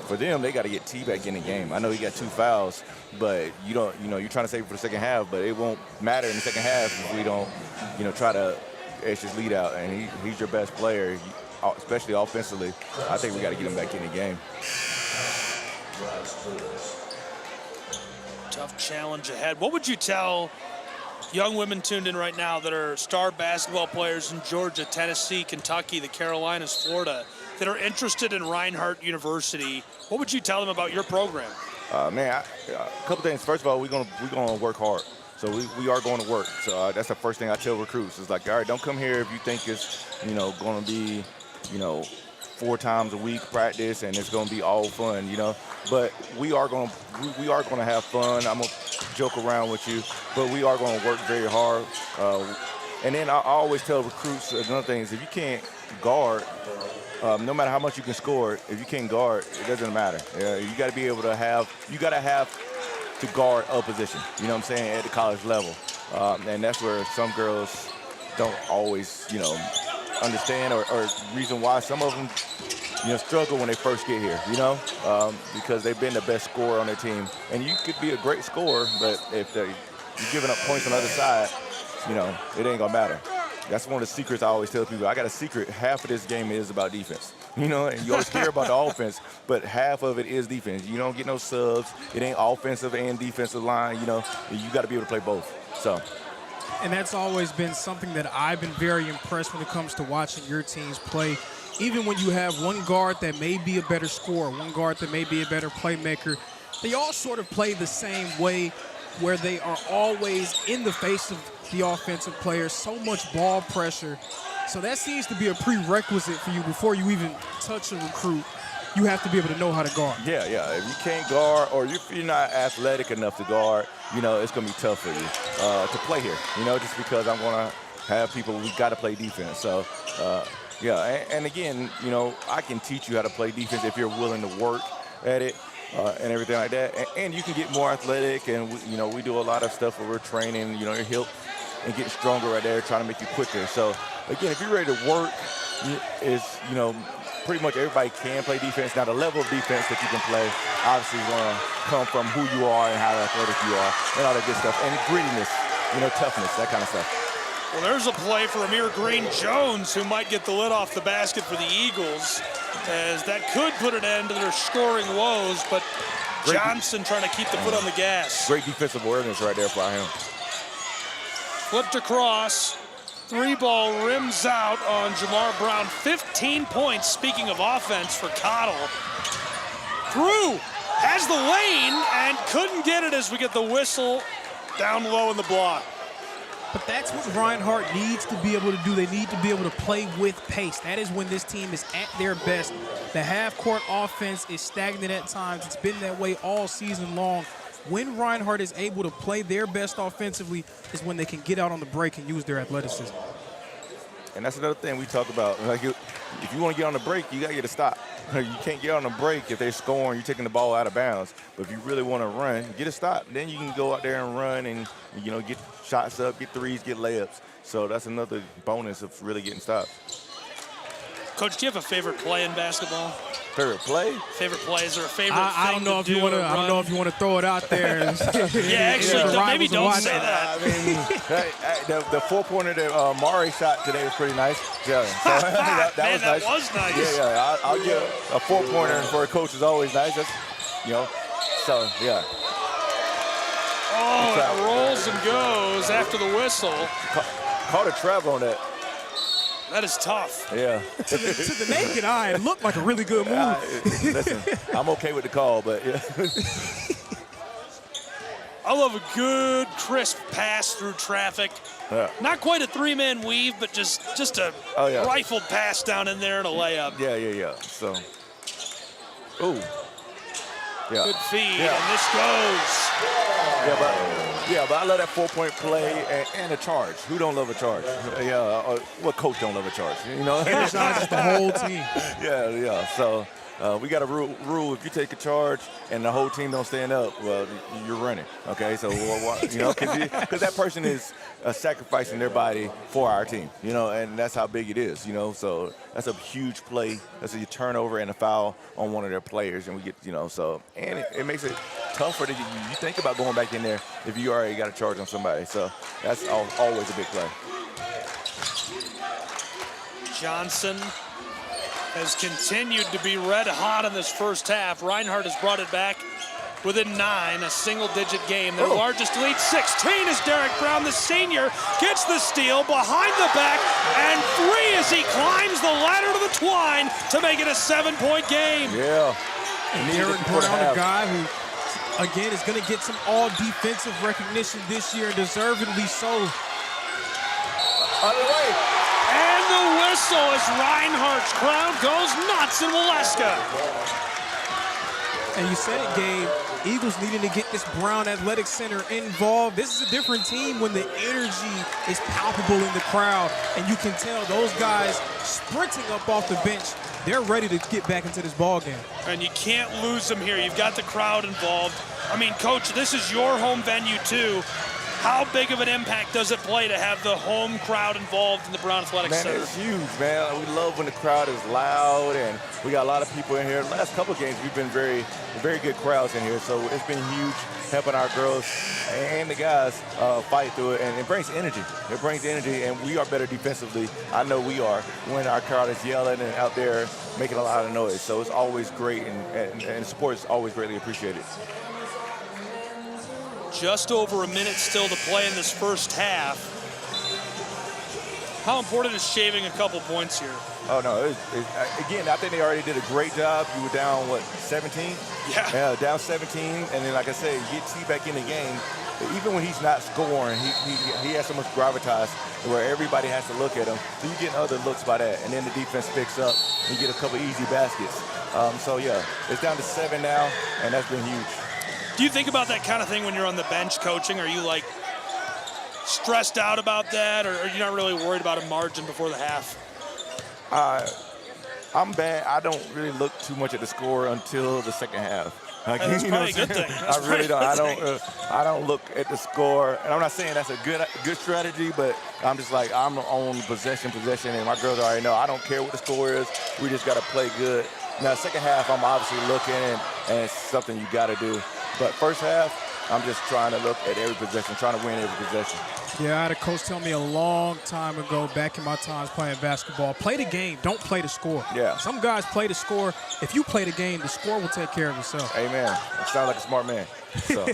For them, they got to get T back in the game. I know he got 2 fouls, but you're trying to save it for the second half, but it won't matter in the second half if we don't, try to edge his lead out, and he's your best player, especially offensively. I think we got to get him back in the game. Tough challenge ahead. What would you tell young women tuned in right now that are star basketball players in Georgia, Tennessee, Kentucky, the Carolinas, Florida, that are interested in Reinhardt University? What would you tell them about your program? A couple things. First of all, we're gonna work hard. So we are going to work. So that's the first thing I tell recruits. It's like, all right, don't come here if you think it's, going to be, 4 times a week practice and it's going to be all fun, But we are going to have fun. I'm going to joke around with you, but we are going to work very hard. And then I always tell recruits another thing is if you can't guard, no matter how much you can score, if you can't guard, it doesn't matter. You got to be able to have to guard a position, at the college level. And that's where some girls don't always, understand or reason why some of them, struggle when they first get here, because they've been the best scorer on their team. And you could be a great scorer, but if you're giving up points on the other side, it ain't gonna matter. That's one of the secrets I always tell people. I got a secret. Half of this game is about defense. And you always hear about the offense, but half of it is defense. You don't get no subs. It ain't offensive and defensive line. You got to be able to play both. So. And that's always been something that I've been very impressed when it comes to watching your teams play. Even when you have one guard that may be a better scorer, one guard that may be a better playmaker, they all sort of play the same way where they are always in the face of the offensive players, so much ball pressure. So that seems to be a prerequisite for you before you even touch a recruit. You have to be able to know how to guard. Yeah. If you can't guard or if you're not athletic enough to guard, it's going to be tough for you to play here, just because I'm going to have people, we got to play defense. So, and again, I can teach you how to play defense if you're willing to work at it and everything like that. And you can get more athletic, and, we do a lot of stuff where we're training, your hip and getting stronger right there, trying to make you quicker. So, again, if you're ready to work, pretty much everybody can play defense. Now, the level of defense that you can play obviously is going to come from who you are and how athletic you are and all that good stuff. And grittiness, toughness, that kind of stuff. Well, there's a play for Amir Green-Jones who might get the lid off the basket for the Eagles, as that could put an end to their scoring woes, but Johnson trying to keep the foot on the gas. Great defensive awareness right there for him. Flipped across. 3-ball rims out on Jamar Brown. 15 points, speaking of offense, for Cottle. Through, has the lane, and couldn't get it as we get the whistle down low in the block. But that's what Reinhardt needs to be able to do. They need to be able to play with pace. That is when this team is at their best. The half-court offense is stagnant at times. It's been that way all season long. When Reinhardt is able to play their best offensively is when they can get out on the break and use their athleticism. And that's another thing we talk about. Like, if you want to get on the break, you got to get a stop. You can't get on the break if they're scoring, you're taking the ball out of bounds. But if you really want to run, get a stop. Then you can go out there and run and, you know, get shots up, get threes, get layups. So that's another bonus of really getting stopped. Coach, do you have a favorite play in basketball? Favorite play? Favorite play? Is there a favorite I don't know if you want to. I don't know if you want to throw it out there. Yeah, actually, maybe don't say that. I mean, the 4-pointer that Mari shot today was pretty nice. Yeah, so that was nice. Yeah. I'll give a 4-pointer for a coach is always nice. That's, you know, so yeah. Oh, it rolls and goes after the whistle. Caught a travel on that. That is tough. Yeah. to the naked eye, it looked like a really good move. Listen, I'm okay with the call, but yeah. I love a good, crisp pass through traffic. Yeah. Not quite a 3-man weave, but just a rifled pass down in there and a layup. Yeah. So, ooh. Yeah. Good feed, and this goes. But I love that 4-point play and a charge. Who don't love a charge? What coach don't love a charge? You know, it's not just the whole team. Yeah. So we got a rule: if you take a charge and the whole team don't stand up, well, you're running. Okay, so you know, because that person is sacrificing their body for our team. You know, and that's how big it is. You know, so that's a huge play. That's a turnover and a foul on one of their players, and we get, you know, so and it makes it tougher to you think about going back in there if you already got a charge on somebody. So that's always a big play. Johnson has continued to be red hot in this first half. Reinhardt has brought it back within 9, a single-digit game. Their largest lead, 16, is Derek Brown, the senior, gets the steal behind the back and 3 as he climbs the ladder to the twine to make it a 7-point game. Yeah. And Derek Brown, a guy who, again, is going to get some all-defensive recognition this year, and deservedly so. On the way. And the whistle as Reinhardt's crowd goes nuts in Waleska. And you said it, Gabe. Eagles needing to get this Brown Athletic Center involved. This is a different team when the energy is palpable in the crowd. And you can tell those guys sprinting up off the bench, they're ready to get back into this ball game. And you can't lose them here. You've got the crowd involved. I mean, Coach, this is your home venue, too. How big of an impact does it play to have the home crowd involved in the Brown Athletic Center? Man, it's huge, man. We love when the crowd is loud, and we got a lot of people in here. The last couple of games, we've been very good crowds in here, so it's been huge helping our girls and the guys fight through it, and it brings energy. It brings energy, and we are better defensively. I know we are when our crowd is yelling and out there making a lot of noise. So it's always great, and support is always greatly appreciated. Just over a minute still to play in this first half. How important is shaving a couple points here? Oh, no. Again, I think they already did a great job. You were down, 17? Yeah, down 17. And then, like I said, you get T back in the game. Even when he's not scoring, he has so much gravitas where everybody has to look at him. So you get other looks by that. And then the defense picks up, and you get a couple easy baskets. So, yeah, it's down to 7 now, and that's been huge. Do you think about that kind of thing when you're on the bench coaching? Are you like stressed out about that, or are you not really worried about a margin before the half? I'm bad. I don't really look too much at the score until the second half. That's probably a good thing. I really don't. I don't look at the score, and I'm not saying that's a good strategy, but I'm just like, I'm on possession, and my girls already know I don't care what the score is. We just got to play good. Now, second half, I'm obviously looking, and it's something you got to do. But first half, I'm just trying to look at every possession, trying to win every possession. Yeah, I had a coach tell me a long time ago, back in my times playing basketball, play the game, don't play the score. Yeah. Some guys play the score. If you play the game, the score will take care of itself. Amen. That sounds like a smart man. So.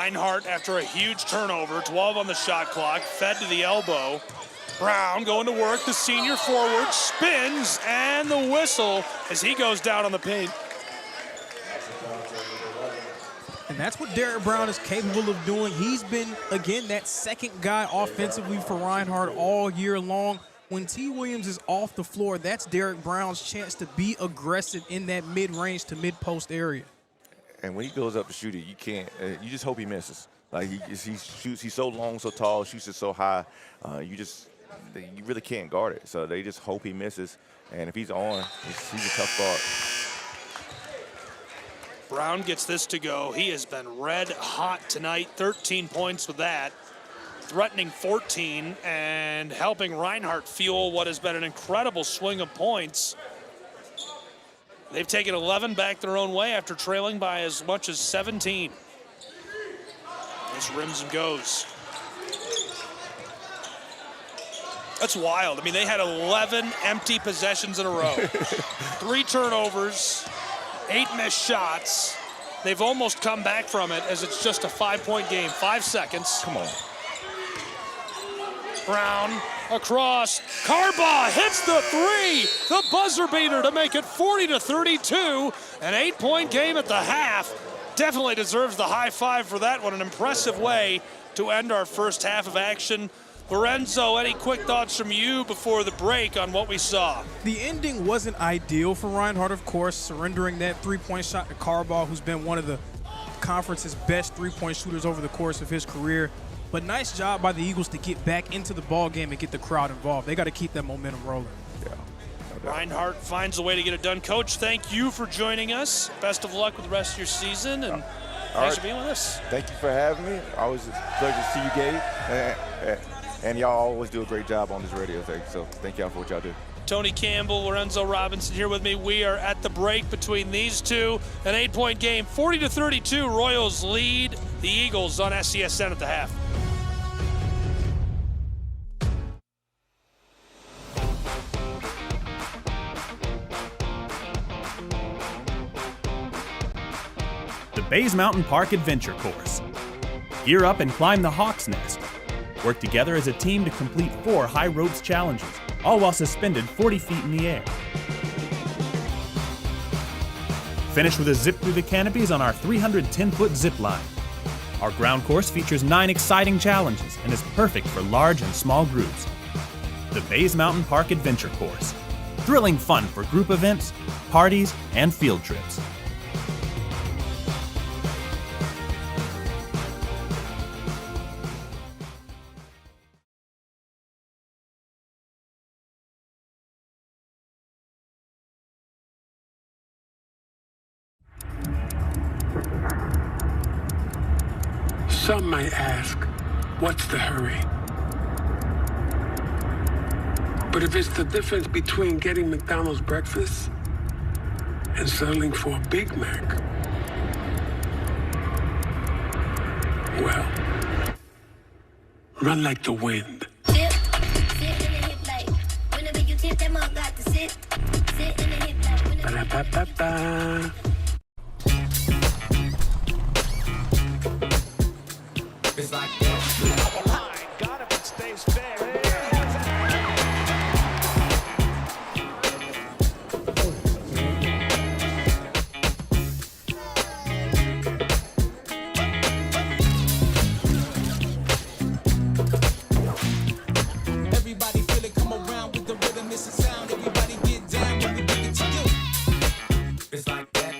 Reinhardt after a huge turnover, 12 on the shot clock, fed to the elbow. Brown going to work, the senior forward, spins, and the whistle as he goes down on the paint. And that's what Derek Brown is capable of doing. He's been, again, that second guy offensively for Reinhardt all year long. When T. Williams is off the floor, that's Derek Brown's chance to be aggressive in that mid-range to mid-post area. And when he goes up to shoot it, you can't. You just hope he misses. Like he shoots. He's so long, so tall, shoots it so high. You really can't guard it. So they just hope he misses. And if he's on, he's a tough guard. Brown gets this to go. He has been red hot tonight. 13 points with that. Threatening 14 and helping Reinhardt fuel what has been an incredible swing of points. They've taken 11 back their own way after trailing by as much as 17. This rims and goes. That's wild. I mean, they had 11 empty possessions in a row. 3 turnovers, 8 missed shots. They've almost come back from it as it's just a 5-point game. 5 seconds. Come on. Brown across. Carbaugh hits the 3. The buzzer beater to make it 40-32. An 8-point game at the half. Definitely deserves the high five for that one. An impressive way to end our first half of action. Lorenzo, any quick thoughts from you before the break on what we saw? The ending wasn't ideal for Reinhardt, of course, surrendering that 3-point shot to Carbaugh, who's been one of the conference's best 3-point shooters over the course of his career. But nice job by the Eagles to get back into the ball game and get the crowd involved. They got to keep that momentum rolling. Yeah. Reinhardt finds a way to get it done. Coach, thank you for joining us. Best of luck with the rest of your season, and thanks for being with us. Thank you for having me. Always a pleasure to see you, Gabe. And y'all always do a great job on this radio thing, so thank y'all for what y'all do. Tony Campbell, Lorenzo Robinson here with me. We are at the break between these two. An 8-point game, 40-32. Royals lead the Eagles on SCSN at the half. The Bays Mountain Park Adventure Course. Gear up and climb the Hawk's Nest. Work together as a team to complete 4 high ropes challenges, all while suspended 40 feet in the air. Finish with a zip through the canopies on our 310-foot zip line. Our ground course features 9 exciting challenges and is perfect for large and small groups. The Bays Mountain Park Adventure Course. Thrilling fun for group events, parties, and field trips. Some might ask, what's the hurry? But if it's the difference between getting McDonald's breakfast and settling for a Big Mac, well, run like the wind. Ba-da-ba-ba-ba. It's like that. Got it, it stays fair. Everybody feel it, come around with the rhythm, it's a sound. Everybody get down when we bring it to you. It's like that.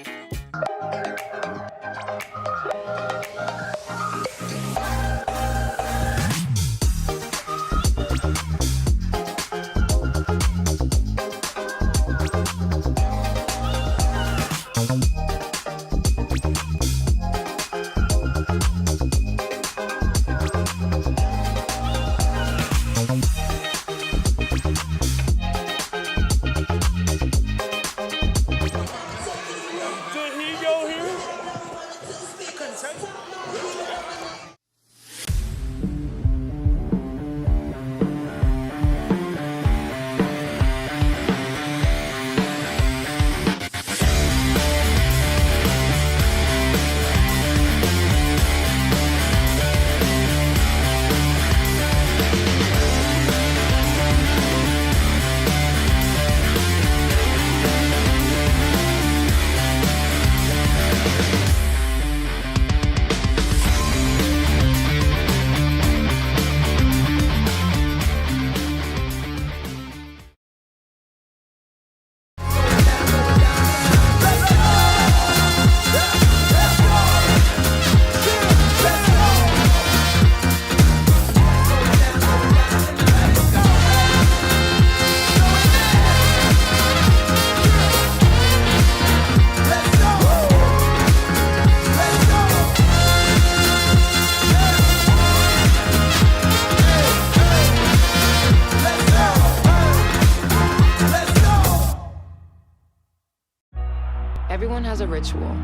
has a ritual.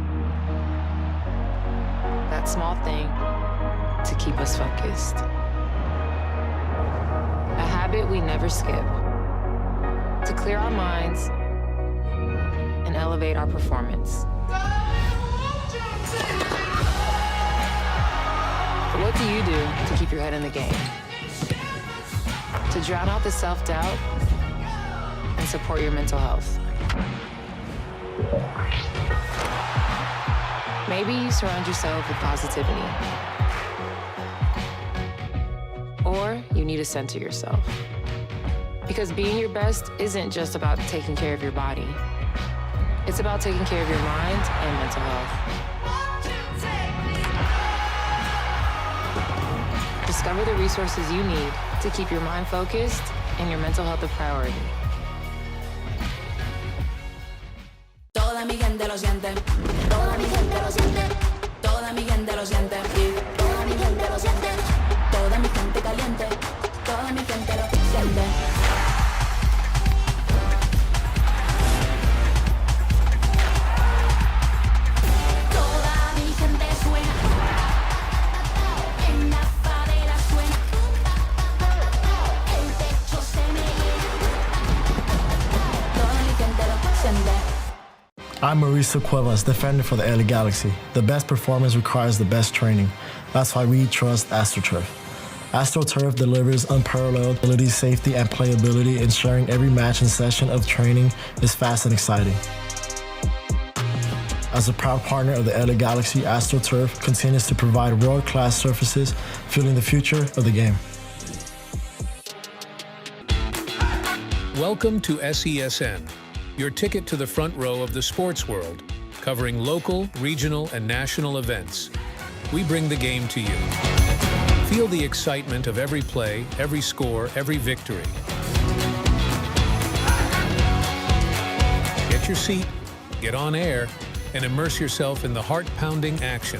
That small thing to keep us focused. A habit we never skip. To clear our minds and elevate our performance. But what do you do to keep your head in the game? To drown out the self-doubt and support your mental health. Maybe you surround yourself with positivity. Or you need to center yourself. Because being your best isn't just about taking care of your body. It's about taking care of your mind and mental health. Discover the resources you need to keep your mind focused and your mental health a priority. Toda mi gente lo siente. Toda mi gente lo siente. Toda mi gente lo siente. Toda mi gente lo siente. Toda mi gente caliente. Toda mi gente lo siente. Toda mi gente suena. En la favela suena. El techo se me llena. Toda mi gente lo siente. I'm Mauricio Cuevas, defender for the LA Galaxy. The best performance requires the best training. That's why we trust AstroTurf. AstroTurf delivers unparalleled ability, safety, and playability, ensuring every match and session of training is fast and exciting. As a proud partner of the LA Galaxy, AstroTurf continues to provide world-class surfaces, fueling the future of the game. Welcome to SESN, your ticket to the front row of the sports world, covering local, regional, and national events. We bring the game to you. Feel the excitement of every play, every score, every victory. Get your seat, get on air, and immerse yourself in the heart-pounding action.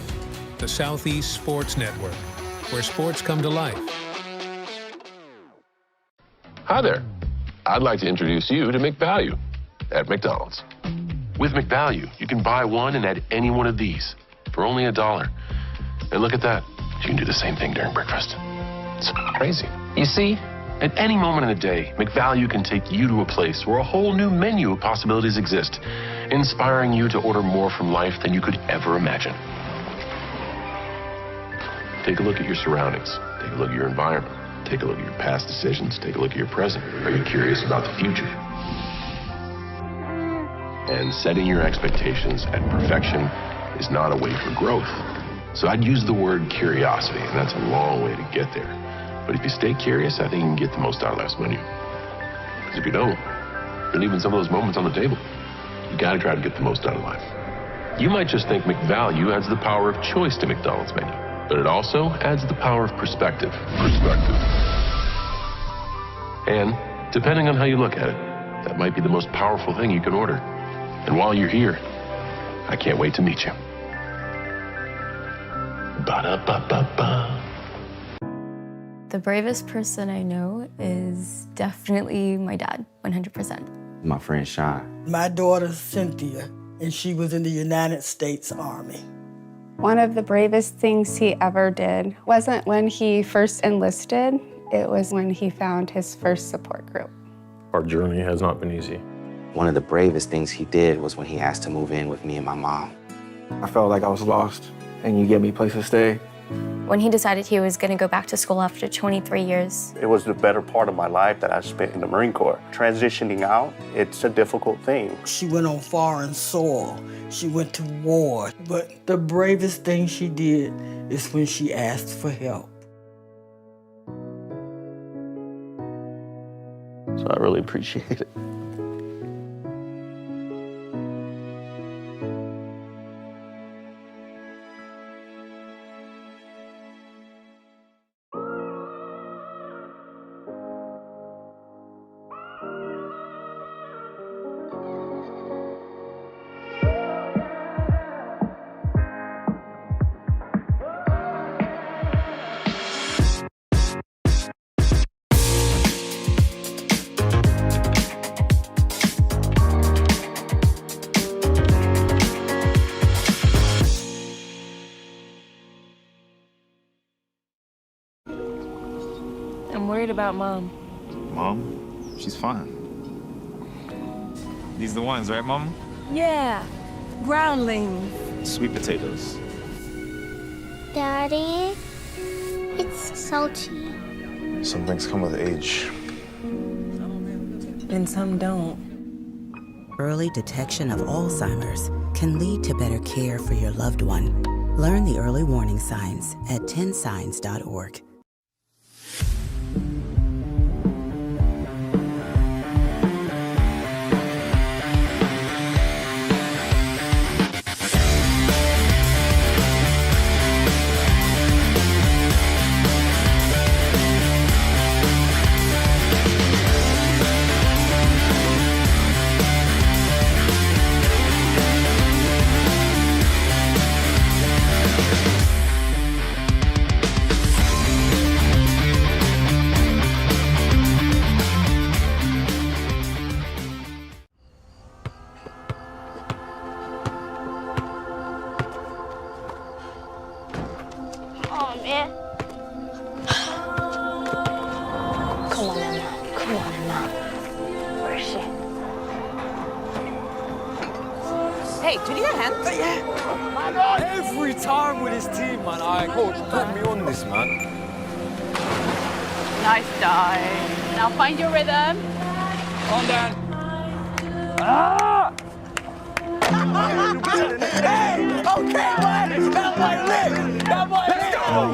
The Southeast Sports Network, where sports come to life. Hi there. I'd like to introduce you to McValue at McDonald's. With McValue, you can buy one and add any one of these for only $1. And look at that. You can do the same thing during breakfast. It's crazy. You see, at any moment in the day, McValue can take you to a place where a whole new menu of possibilities exist, inspiring you to order more from life than you could ever imagine. Take a look at your surroundings. Take a look at your environment. Take a look at your past decisions. Take a look at your present. Are you curious about the future? And setting your expectations at perfection is not a way for growth. So I'd use the word curiosity, and that's a long way to get there. But if you stay curious, I think you can get the most out of life's menu. Because if you don't, you're leaving some of those moments on the table. You gotta try to get the most out of life. You might just think McValue adds the power of choice to McDonald's menu, but it also adds the power of perspective. And depending on how you look at it, that might be the most powerful thing you can order. And while you're here, I can't wait to meet you. Ba-da-ba-ba-ba. The bravest person I know is definitely my dad, 100%. My friend Sean. My daughter Cynthia, and she was in the United States Army. One of the bravest things he ever did wasn't when he first enlisted, it was when he found his first support group. Our journey has not been easy. One of the bravest things he did was when he asked to move in with me and my mom. I felt like I was lost, and you gave me a place to stay. When he decided he was going to go back to school after 23 years. It was the better part of my life that I spent in the Marine Corps. Transitioning out, it's a difficult thing. She went on foreign soil. She went to war. But the bravest thing she did is when she asked for help. So I really appreciate it. I'm worried about Mom. Mom? She's fine. These the ones, right, Mom? Yeah, groundlings. Sweet potatoes. Daddy, it's salty. Some things come with age. And some don't. Early detection of Alzheimer's can lead to better care for your loved one. Learn the early warning signs at 10signs.org. Oh, man. Come on, Emma. Come on, Emma. Where is she? Hey, do you need a hand? Oh, my God. Every time with his team, man. Alright, coach, put me on this, man. Nice dive. Now find your rhythm. On, Dan. Ah! Hey! Okay, man! That boy lit! That boy lit! Up.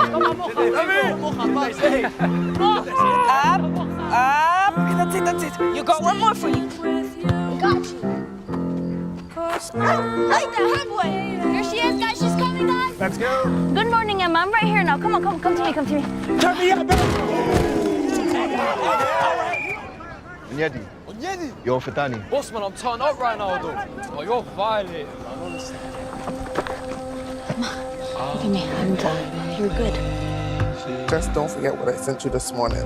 Okay, that's it. You got one more for you. Got you. Like the headway. Here she is, guys. She's coming, guys. Let's go. Good morning, Emma. I'm right here now. Come on, come to me, come to me. Turn me up, Onyedi. You're for Danny. Boss, man, I'm turned up right now, though. Oh, you're violating, man, honestly. Look at me. I'm done. You're good. Just don't forget what I sent you this morning.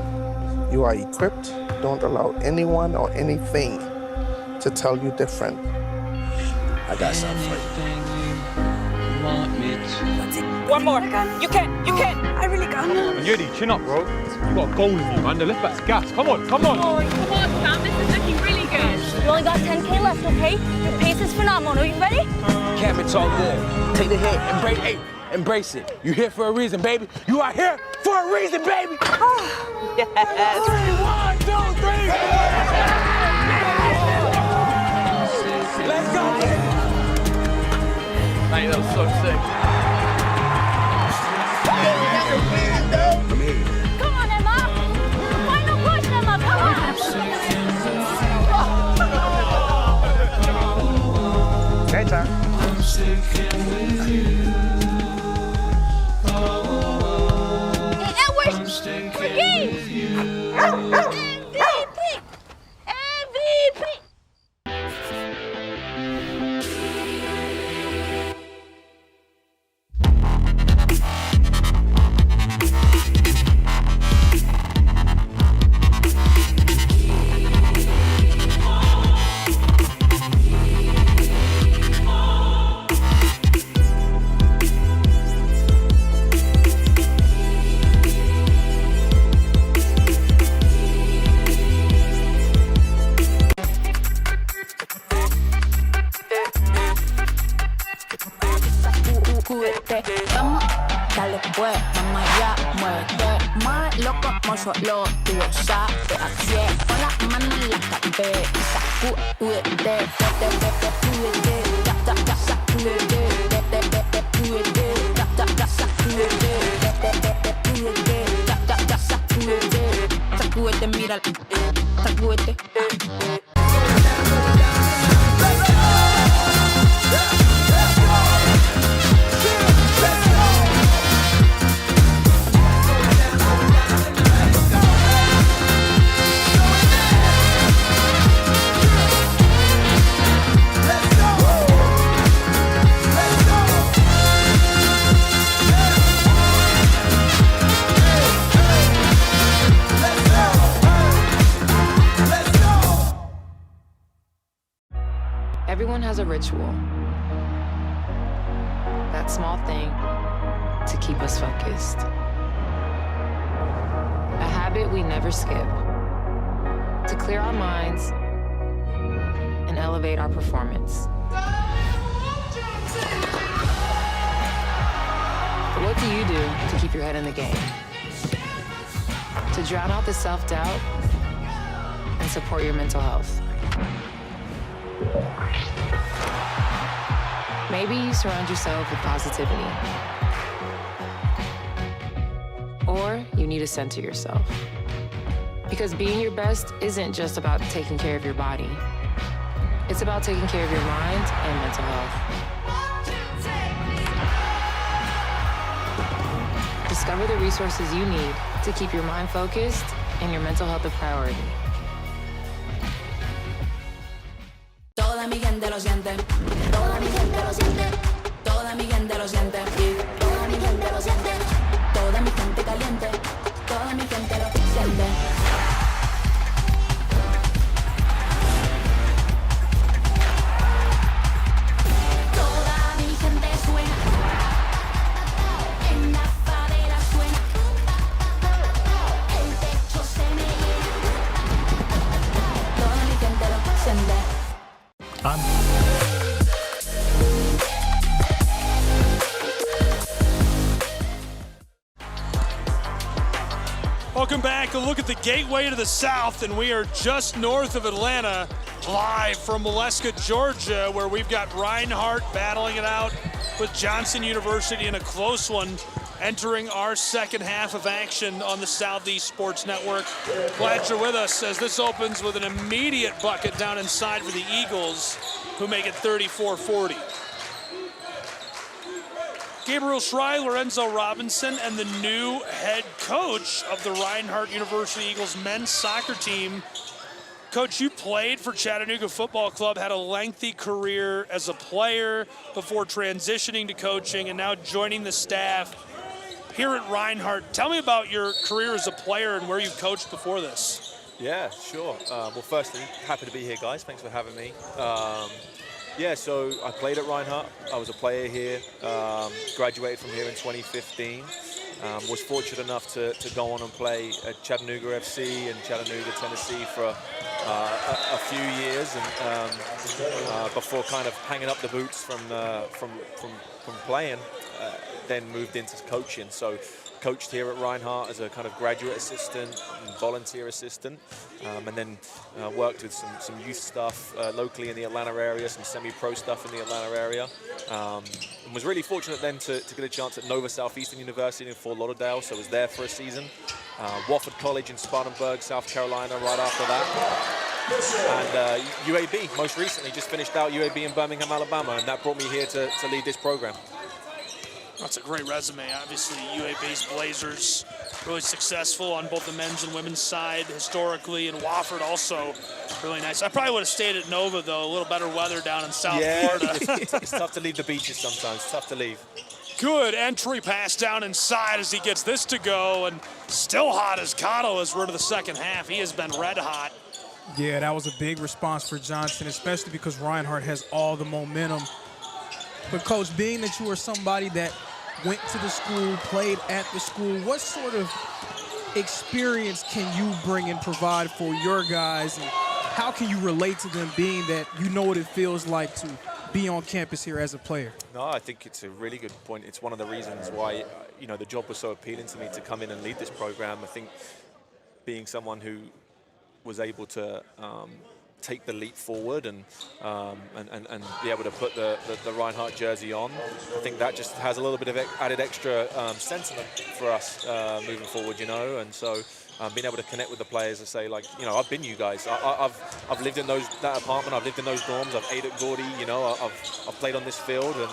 You are equipped. Don't allow anyone or anything to tell you different. I got something for you. One more. You can. I really can't. Onyedi, chin up, bro. You got a goal with you, man. The left back's gas. Come on, come on. Oh, come on, Sam. This is looking really good. You only got 10K left, okay? Your pace is phenomenal. Are you ready? Cam, it's all good. Take the hit, embrace it. You're here for a reason, baby. You are here for a reason, baby. Yes. 3, 1, 2, 3. Let's go. Mate, that was so sick. Come on, Emma. Final push, Emma. Come on. Anytime. Hey, Edwards. MVP. MVP. Vamos, dale pues, mamá ya, muévete más loco como solo tú sabes. Así es, pon la mano en la cabeza y sacúdete, sacúdete, mira, sacúdete. Everyone has a ritual. That small thing to keep us focused. A habit habit we never skip. To clear our minds and elevate our performance. But what do you do to keep your head in the game? To drown out the self-doubt and support your mental health. Maybe you surround yourself with positivity. Or you need to center yourself. Because being your best isn't just about taking care of your body. It's about taking care of your mind and mental health. Discover the resources you need to keep your mind focused and your mental health a priority. Toda mi gente lo siente. Toda mi gente lo siente. Toda mi gente lo siente. Toda mi gente lo siente. Toda mi gente caliente. Toda mi gente lo siente. Toda mi gente suena. En la favela suena. El techo se me llena. Toda mi gente lo siente. Welcome back. A look at the gateway to the south, and we are just north of Atlanta, live from Molesca, Georgia, where we've got Reinhardt battling it out with Johnson University in a close one, entering our second half of action on the Southeast Sports Network. Glad you're with us as this opens with an immediate bucket down inside for the Eagles, who make it 34-40. Gabriel Schrei, Lorenzo Robinson, and the new head coach of the Reinhardt University Eagles men's soccer team. Coach, you played for Chattanooga Football Club, had a lengthy career as a player before transitioning to coaching and now joining the staff here at Reinhardt. Tell me about your career as a player and where you've coached before this. Yeah, sure. Well, firstly, happy to be here, guys. Thanks for having me. Yeah, so I played at Reinhardt. I was a player here, graduated from here in 2015. Was fortunate enough to go on and play at Chattanooga FC and Chattanooga, Tennessee for a few years, and before kind of hanging up the boots from playing, then moved into coaching. So coached here at Reinhardt as a kind of graduate assistant and volunteer assistant, and then worked with some youth stuff locally in the Atlanta area, some semi-pro stuff in the Atlanta area, and was really fortunate then to get a chance at Nova Southeastern University in Fort Lauderdale, so I was there for a season. Wofford College in Spartanburg, South Carolina right after that. And UAB, most recently, just finished out UAB in Birmingham, Alabama, and that brought me here to lead this program. That's a great resume. Obviously, UAB's Blazers really successful on both the men's and women's side historically, and Wofford also really nice. I probably would have stayed at Nova, though. A little better weather down in South Florida. It's tough to leave the beaches sometimes. It's tough to leave. Good entry pass down inside as he gets this to go, and still hot as Cotto as we're to the second half. He has been red hot. Yeah, that was a big response for Johnson, especially because Reinhardt has all the momentum. But, Coach, being that you are somebody that went to the school, played at the school, what sort of experience can you bring and provide for your guys, and how can you relate to them, being that you know what it feels like to be on campus here as a player? No, I think it's a really good point. It's one of the reasons why, the job was so appealing to me to come in and lead this program. I think being someone who was able to take the leap forward and be able to put the Reinhardt jersey on, I think that just has a little bit of added extra sentiment for us moving forward, and so being able to connect with the players and say, like, I've been you guys. I've lived in that apartment. I've lived in those dorms. I've ate at Gordy. I've played on this field, and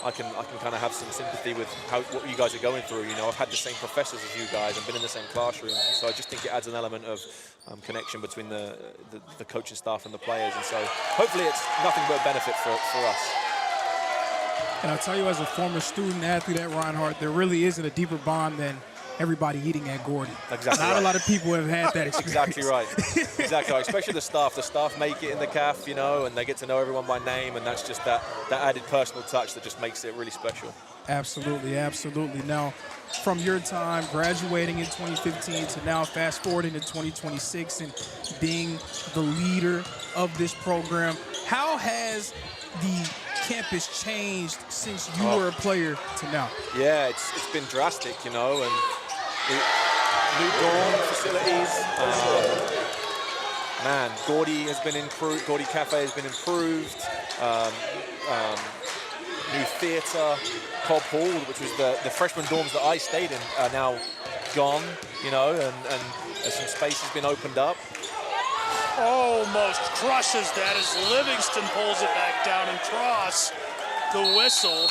I can kind of have some sympathy with what you guys are going through. I've had the same professors as you guys and been in the same classrooms, and so I just think it adds an element of connection between the coaching staff and the players, and so hopefully it's nothing but a benefit for us. And I'll tell you, as a former student athlete at Reinhardt, there really isn't a deeper bond than everybody eating at Gordy. Exactly. Not a lot of people have had that experience. Exactly right. Exactly right. Especially the staff. The staff make it in the CAF, and they get to know everyone by name, and that's just that added personal touch that just makes it really special. Absolutely, absolutely. Now, from your time graduating in 2015 to now fast forwarding to 2026 and being the leader of this program, how has the campus changed since you were a player to now? Yeah, it's been drastic, you know, and new dorm facilities. Man, Gordy has been improved. Gordy Cafe has been improved. New theatre, Cobb Hall, which was the freshman dorms that I stayed in, are now gone, you know, and some space has been opened up. Almost crushes that as Livingston pulls it back down and Cross the whistle.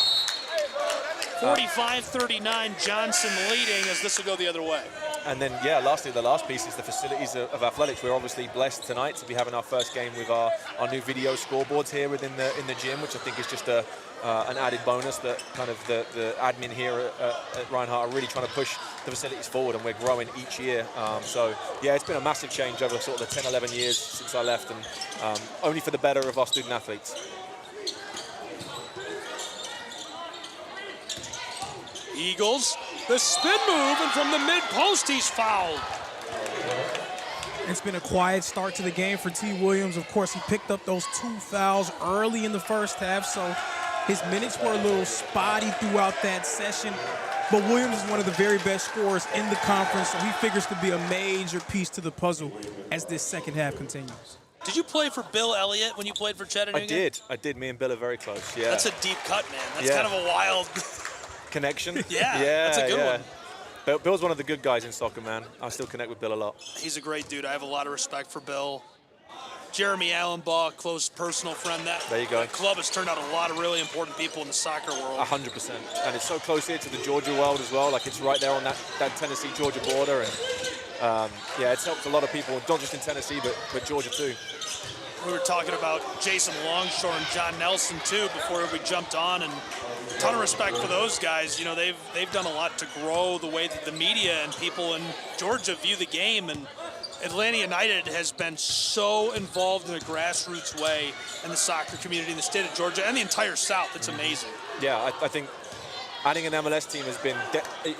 45-39, Johnson leading as this will go the other way. And then, yeah, lastly, the last piece is the facilities of athletics. We're obviously blessed tonight to be having our first game with our new video scoreboards here within in the gym, which I think is just an added bonus that kind of the admin here at Reinhardt are really trying to push the facilities forward, and we're growing each year. So, yeah, it's been a massive change over sort of the 10, 11 years since I left, and only for the better of our student athletes. Eagles, the spin move, and from the mid-post, he's fouled. It's been a quiet start to the game for T. Williams. Of course, he picked up those 2 fouls early in the first half, so his minutes were a little spotty throughout that session. But Williams is one of the very best scorers in the conference, so he figures to be a major piece to the puzzle as this second half continues. Did you play for Bill Elliott when you played for Chattanooga? I did. Me and Bill are very close, yeah. That's a deep cut, man. That's kind of a wild connection. Yeah, that's a good one. Bill's one of the good guys in soccer, man. I still connect with Bill a lot. He's a great dude. I have a lot of respect for Bill. Jeremy Allenbaugh, close personal friend. There you go. That club has turned out a lot of really important people in the soccer world. 100%. And it's so close here to the Georgia world as well. Like, it's right there on that Tennessee-Georgia border. And yeah, it's helped a lot of people, not just in Tennessee, but Georgia too. We were talking about Jason Longshore and John Nelson too before we jumped on, and a ton of respect for those guys. You know, they've done a lot to grow the way that the media and people in Georgia view the game, and Atlanta United has been so involved in a grassroots way in the soccer community in the state of Georgia and the entire South. It's amazing. Yeah, I think adding an MLS team has been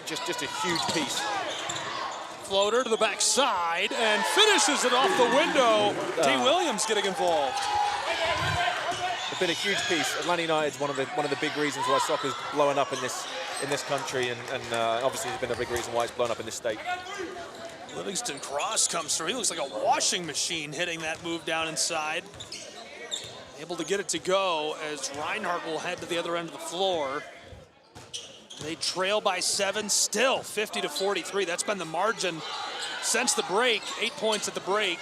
just a huge piece. Floater to the backside and finishes it off the window. T. Williams getting involved. It's been a huge piece. Atlanta United is one of the big reasons why soccer's blowing up in this country, and obviously it's been a big reason why it's blown up in this state. Livingston Cross comes through. He looks like a washing machine hitting that move down inside. Able to get it to go as Reinhardt will head to the other end of the floor. They trail by 7, still 50-43. That's been the margin since the break. 8 points at the break.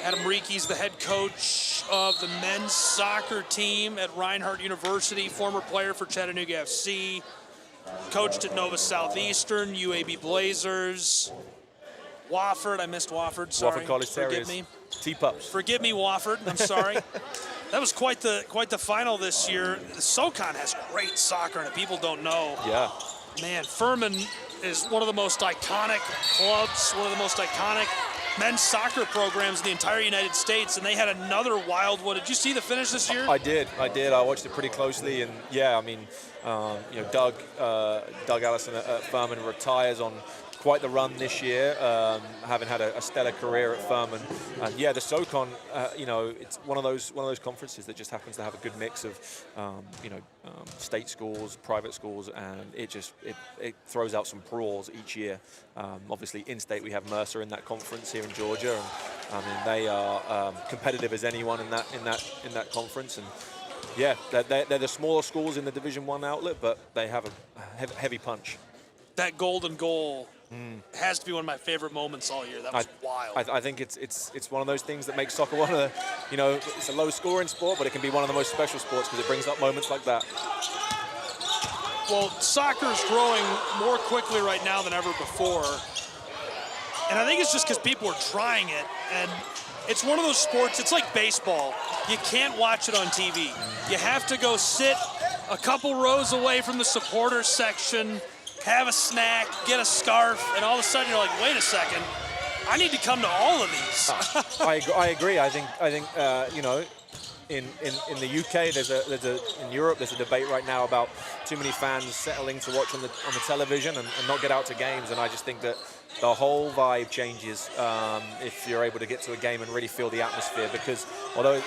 Adam Reeke's the head coach of the men's soccer team at Reinhardt University, former player for Chattanooga FC, coached at Nova Southeastern, UAB Blazers, Wofford. I missed Wofford, sorry. Wofford College Forgive Terriers. me. T-Pups. Forgive me, Wofford, I'm sorry. That was quite the final this year. The SoCon has great soccer, and people don't know. Yeah. Man, Furman is one of the most iconic clubs, one of the most iconic men's soccer programs in the entire United States, and they had another wild one. Did you see the finish this year? I did. I watched it pretty closely, and yeah, I mean, you know, Doug Allison at Furman retires on quite the run this year, having had a stellar career at Furman. And yeah, the SoCon, you know, it's one of those conferences that just happens to have a good mix of, you know, state schools, private schools, and it throws out some brawls each year. Obviously, in-state we have Mercer in that conference here in Georgia, and I mean they are competitive as anyone in that conference. And yeah, they're the smaller schools in the Division I outlet, but they have a heavy punch. That golden goal has to be one of my favorite moments all year. That was wild. I think it's one of those things that makes soccer one of the, you know, it's a low-scoring sport, but it can be one of the most special sports because it brings up moments like that. Well, soccer is growing more quickly right now than ever before, and I think it's just because people are trying it, and it's one of those sports, it's like baseball. You can't watch it on TV. You have to go sit a couple rows away from the supporters section, have a snack, get a scarf, and all of a sudden you're like, wait a second, I need to come to all of these. I agree. I think you know, in the UK, in Europe, there's a debate right now about too many fans settling to watch on the television and not get out to games. And I just think that the whole vibe changes if you're able to get to a game and really feel the atmosphere. Because although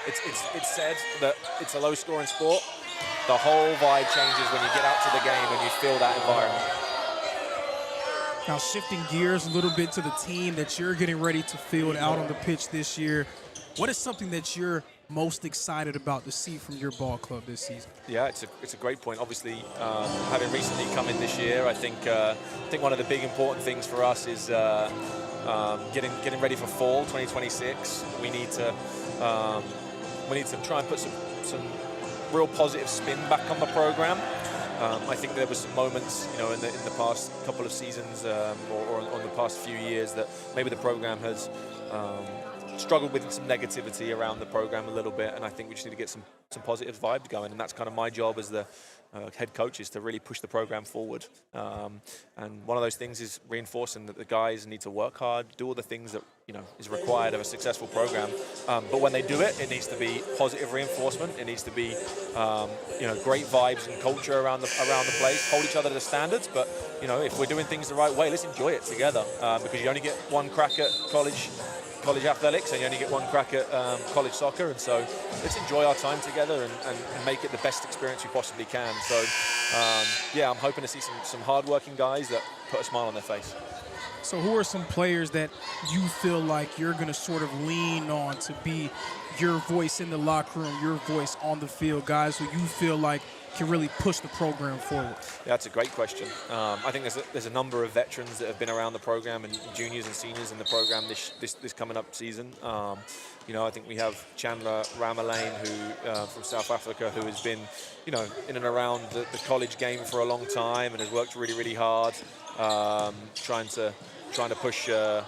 it's said that it's a low-scoring sport, the whole vibe changes when you get out to the game and you feel that environment. Now shifting gears a little bit to the team that you're getting ready to field out on the pitch this year, what is something that you're most excited about to see from your ball club this season? Yeah, it's a great point. Obviously, having recently come in this year, I think one of the big important things for us is getting ready for fall 2026. We need to try and put some real positive spin back on the program. I think there were some moments, in the past couple of seasons or on the past few years that maybe the program has struggled with some negativity around the program a little bit, and I think we just need to get some positive vibes going, and that's kind of my job as the head coach, is to really push the program forward. And one of those things is reinforcing that the guys need to work hard, do all the things that is required of a successful program. But when they do it, it needs to be positive reinforcement. It needs to be great vibes and culture around the place. Hold each other to the standards, but if we're doing things the right way, let's enjoy it together. Because you only get one crack at college athletics, and you only get one crack at college soccer, and so let's enjoy our time together and make it the best experience we possibly can. So I'm hoping to see some hard-working guys that put a smile on their face. So who are some players that you feel like you're going to sort of lean on to be your voice in the locker room, your voice on the field, guys who you feel like can really push the program forward? Yeah, that's a great question. I think there's a number of veterans that have been around the program, and juniors and seniors in the program this coming up season. I think we have Chandler Ramalane, who from South Africa, who has been in and around the college game for a long time and has worked really, really hard, trying to push the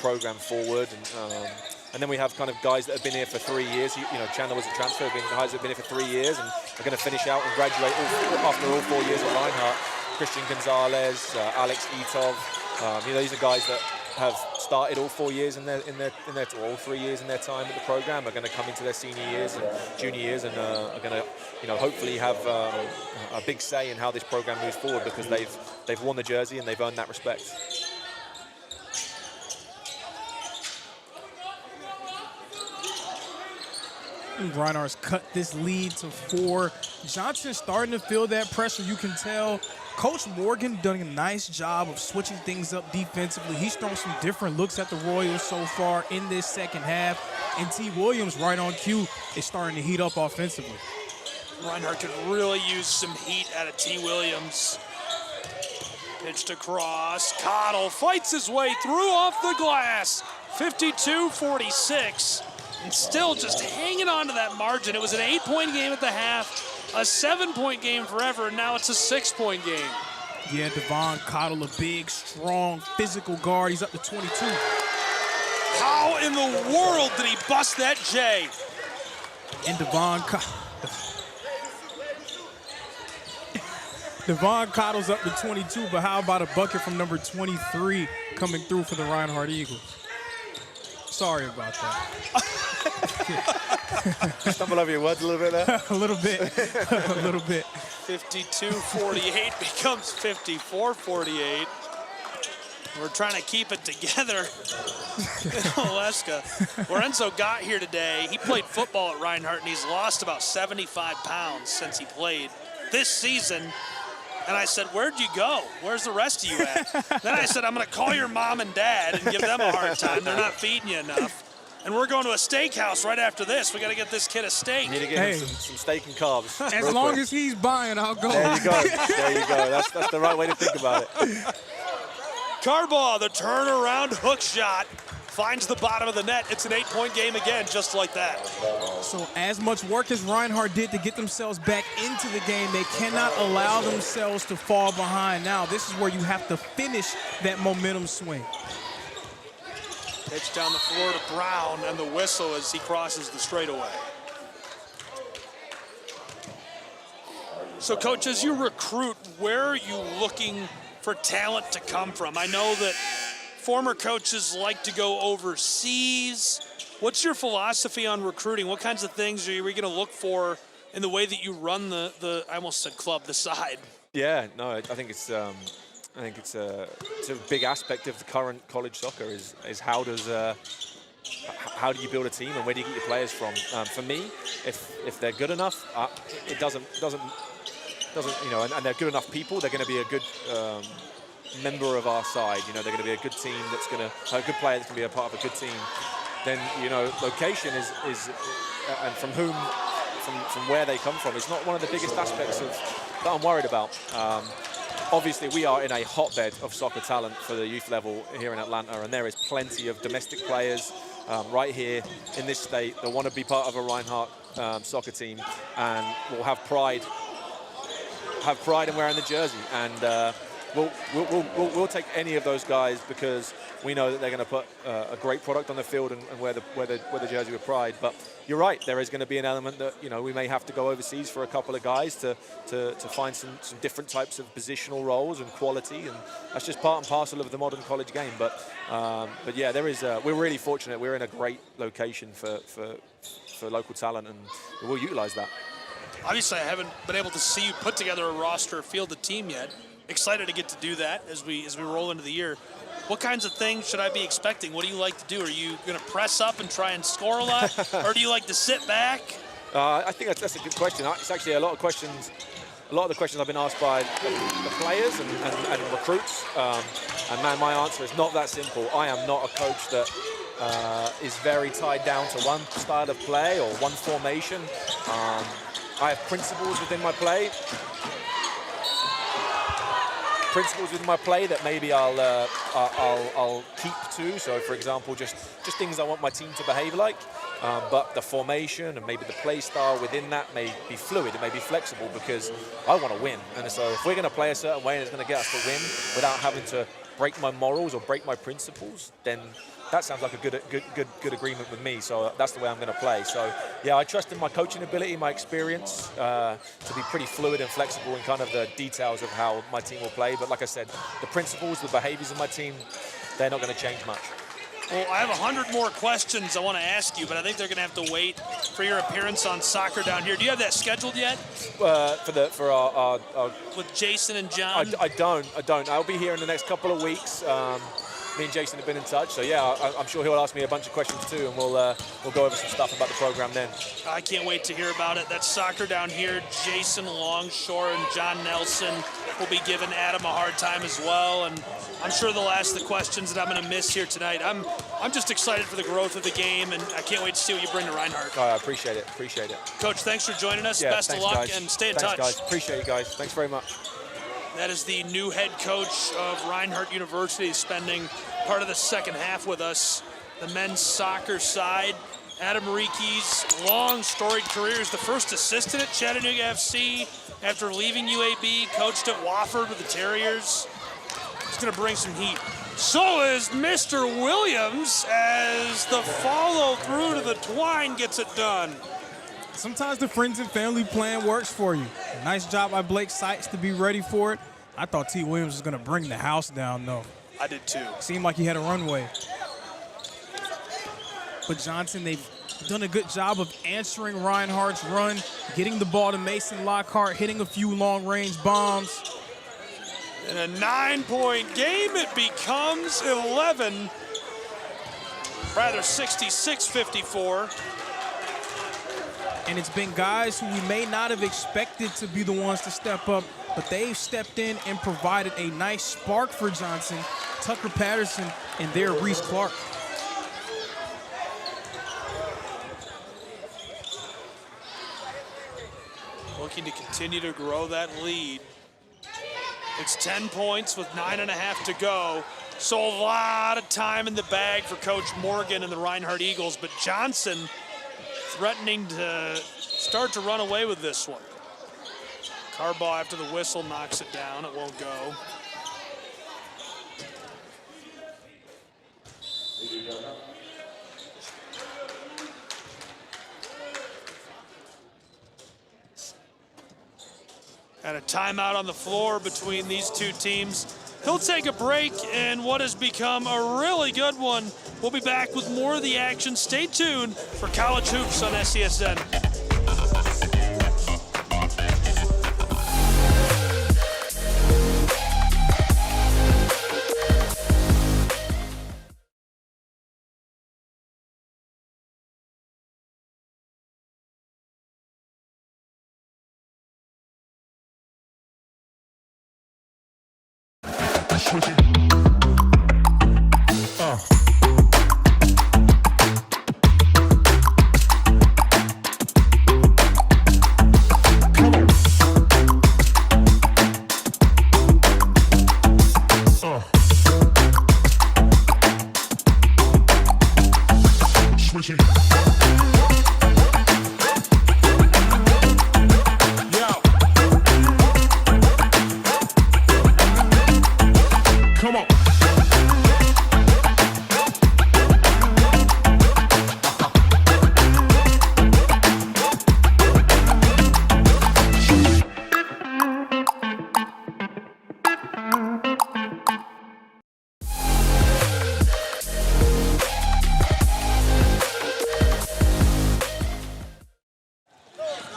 program forward. And then we have kind of guys that have been here for 3 years. Chandler was a transfer, guys that have been here for 3 years and are going to finish out and graduate after all 4 years at Reinhardt. Christian Gonzalez, Alex Itov. These are guys that have started all 4 years in their all 3 years in their time at the program, are going to come into their senior years and junior years, and are going to hopefully have a big say in how this program moves forward, because they've worn the jersey and they've earned that respect. Reinhardt's cut this lead to 4. Johnson's starting to feel that pressure, you can tell. Coach Morgan doing a nice job of switching things up defensively. He's thrown some different looks at the Royals so far in this second half. And T. Williams, right on cue, is starting to heat up offensively. Reinhardt could really use some heat out of T. Williams. Pitched across. Cottle fights his way through off the glass. 52-46. And still just hanging on to that margin. It was an 8-point game at the half, a 7-point game forever, and now it's a 6-point game. Yeah, Devon Cottle, a big, strong, physical guard. He's up to 22. How in the world did he bust that J? And Devon Cottle's up to 22, but how about a bucket from number 23 coming through for the Reinhardt Eagles? Sorry about that. Stumble over your words a little bit there? A little bit. A little bit. 52-48 becomes 54-48. We're trying to keep it together in Alaska. Lorenzo got here today. He played football at Reinhardt, and he's lost about 75 pounds since he played this season. And I said, where'd you go? Where's the rest of you at? Then I said, I'm going to call your mom and dad and give them a hard time. They're not feeding you enough. And we're going to a steakhouse right after this. We got to get this kid a steak. You need to get him some steak and carbs. As long as he's buying, I'll go. There you go. There you go. That's the right way to think about it. Carbaugh, the turnaround hook shot, finds the bottom of the net. It's an 8-point game again, just like that. So as much work as Reinhardt did to get themselves back into the game, they cannot allow themselves to fall behind. Now, this is where you have to finish that momentum swing. Pitch down the floor to Brown, and the whistle as he crosses the straightaway. So, Coach, as you recruit, where are you looking for talent to come from? I know that former coaches like to go overseas. What's your philosophy on recruiting? What kinds of things are we going to look for in the way that you run the I almost said club, the side? Yeah, no, I think it's a big aspect of the current college soccer is how do you build a team and where do you get your players from? For me, if they're good enough, it doesn't and they're good enough people, they're going to be a good member of our side. They're going to be a good team that's going to a good player that's going to be a part of a good team. Then location is and from where they come from is not one of the biggest aspects that I'm worried about. Obviously, we are in a hotbed of soccer talent for the youth level here in Atlanta, and there is plenty of domestic players right here in this state that want to be part of a Reinhardt soccer team and will have pride in wearing the jersey. And we'll take any of those guys because we know that they're going to put a great product on the field and wear the jersey with pride. But you're right, there is going to be an element that we may have to go overseas for a couple of guys to find some different types of positional roles and quality, and that's just part and parcel of the modern college game. But yeah, there is. We're really fortunate. We're in a great location for local talent, and we'll utilize that. Obviously, I haven't been able to see you put together a roster or field a team yet. Excited to get to do that as we roll into the year. What kinds of things should I be expecting? What do you like to do? Are you going to press up and try and score a lot, or do you like to sit back? I think that's a good question. It's actually a lot of the questions I've been asked by the players and recruits. And man, my answer is not that simple. I am not a coach that is very tied down to one style of play or one formation. I have principles within my play. That maybe I'll keep to. So, for example, just things I want my team to behave like. But the formation and maybe the play style within that may be fluid. It may be flexible because I want to win. And so, if we're going to play a certain way and it's going to get us to win without having to break my morals or break my principles, then that sounds like a good agreement with me. So that's the way I'm going to play. So yeah, I trust in my coaching ability, my experience to be pretty fluid and flexible in kind of the details of how my team will play. But like I said, the principles, the behaviors of my team, they're not going to change much. Well, I have 100 more questions I want to ask you, but I think they're going to have to wait for your appearance on Soccer Down Here. Do you have that scheduled yet? For our with Jason and John? I don't. I'll be here in the next couple of weeks. Me and Jason have been in touch, so yeah, I'm sure he'll ask me a bunch of questions too, and we'll go over some stuff about the program then. I can't wait to hear about it. That's Soccer Down Here. Jason Longshore and John Nelson will be giving Adam a hard time as well, and I'm sure they'll ask the questions that I'm going to miss here tonight. I'm just excited for the growth of the game, and I can't wait to see what you bring to Reinhardt. Oh, I appreciate it. Coach, thanks for joining us. Yeah, Best of luck, guys. And stay in thanks, touch. Guys. Appreciate you guys. Thanks very much. That is the new head coach of Reinhardt University, spending part of the second half with us. The men's soccer side. Adam Riekes, long storied career, is the first assistant at Chattanooga FC after leaving UAB, coached at Wofford with the Terriers. He's going to bring some heat. So is Mr. Williams as the follow through to the twine gets it done. Sometimes the friends and family plan works for you. Nice job by Blake Sykes to be ready for it. I thought T. Williams was going to bring the house down, though. I did too. Seemed like he had a runway. But Johnson, they've done a good job of answering Reinhardt's run, getting the ball to Mason Lockhart, hitting a few long-range bombs. In a 9-point game, it becomes 66-54. And it's been guys who we may not have expected to be the ones to step up, but they've stepped in and provided a nice spark for Johnson, Tucker Patterson, and their Reese Clark. Looking to continue to grow that lead. It's 10 points with 9.5 to go. So a lot of time in the bag for Coach Morgan and the Reinhardt Eagles, but Johnson threatening to start to run away with this one. Carbaugh, after the whistle, knocks it down. It won't go. And a timeout on the floor between these two teams He'll take a break in what has become a really good one. We'll be back with more of the action. Stay tuned for College Hoops on SCSN.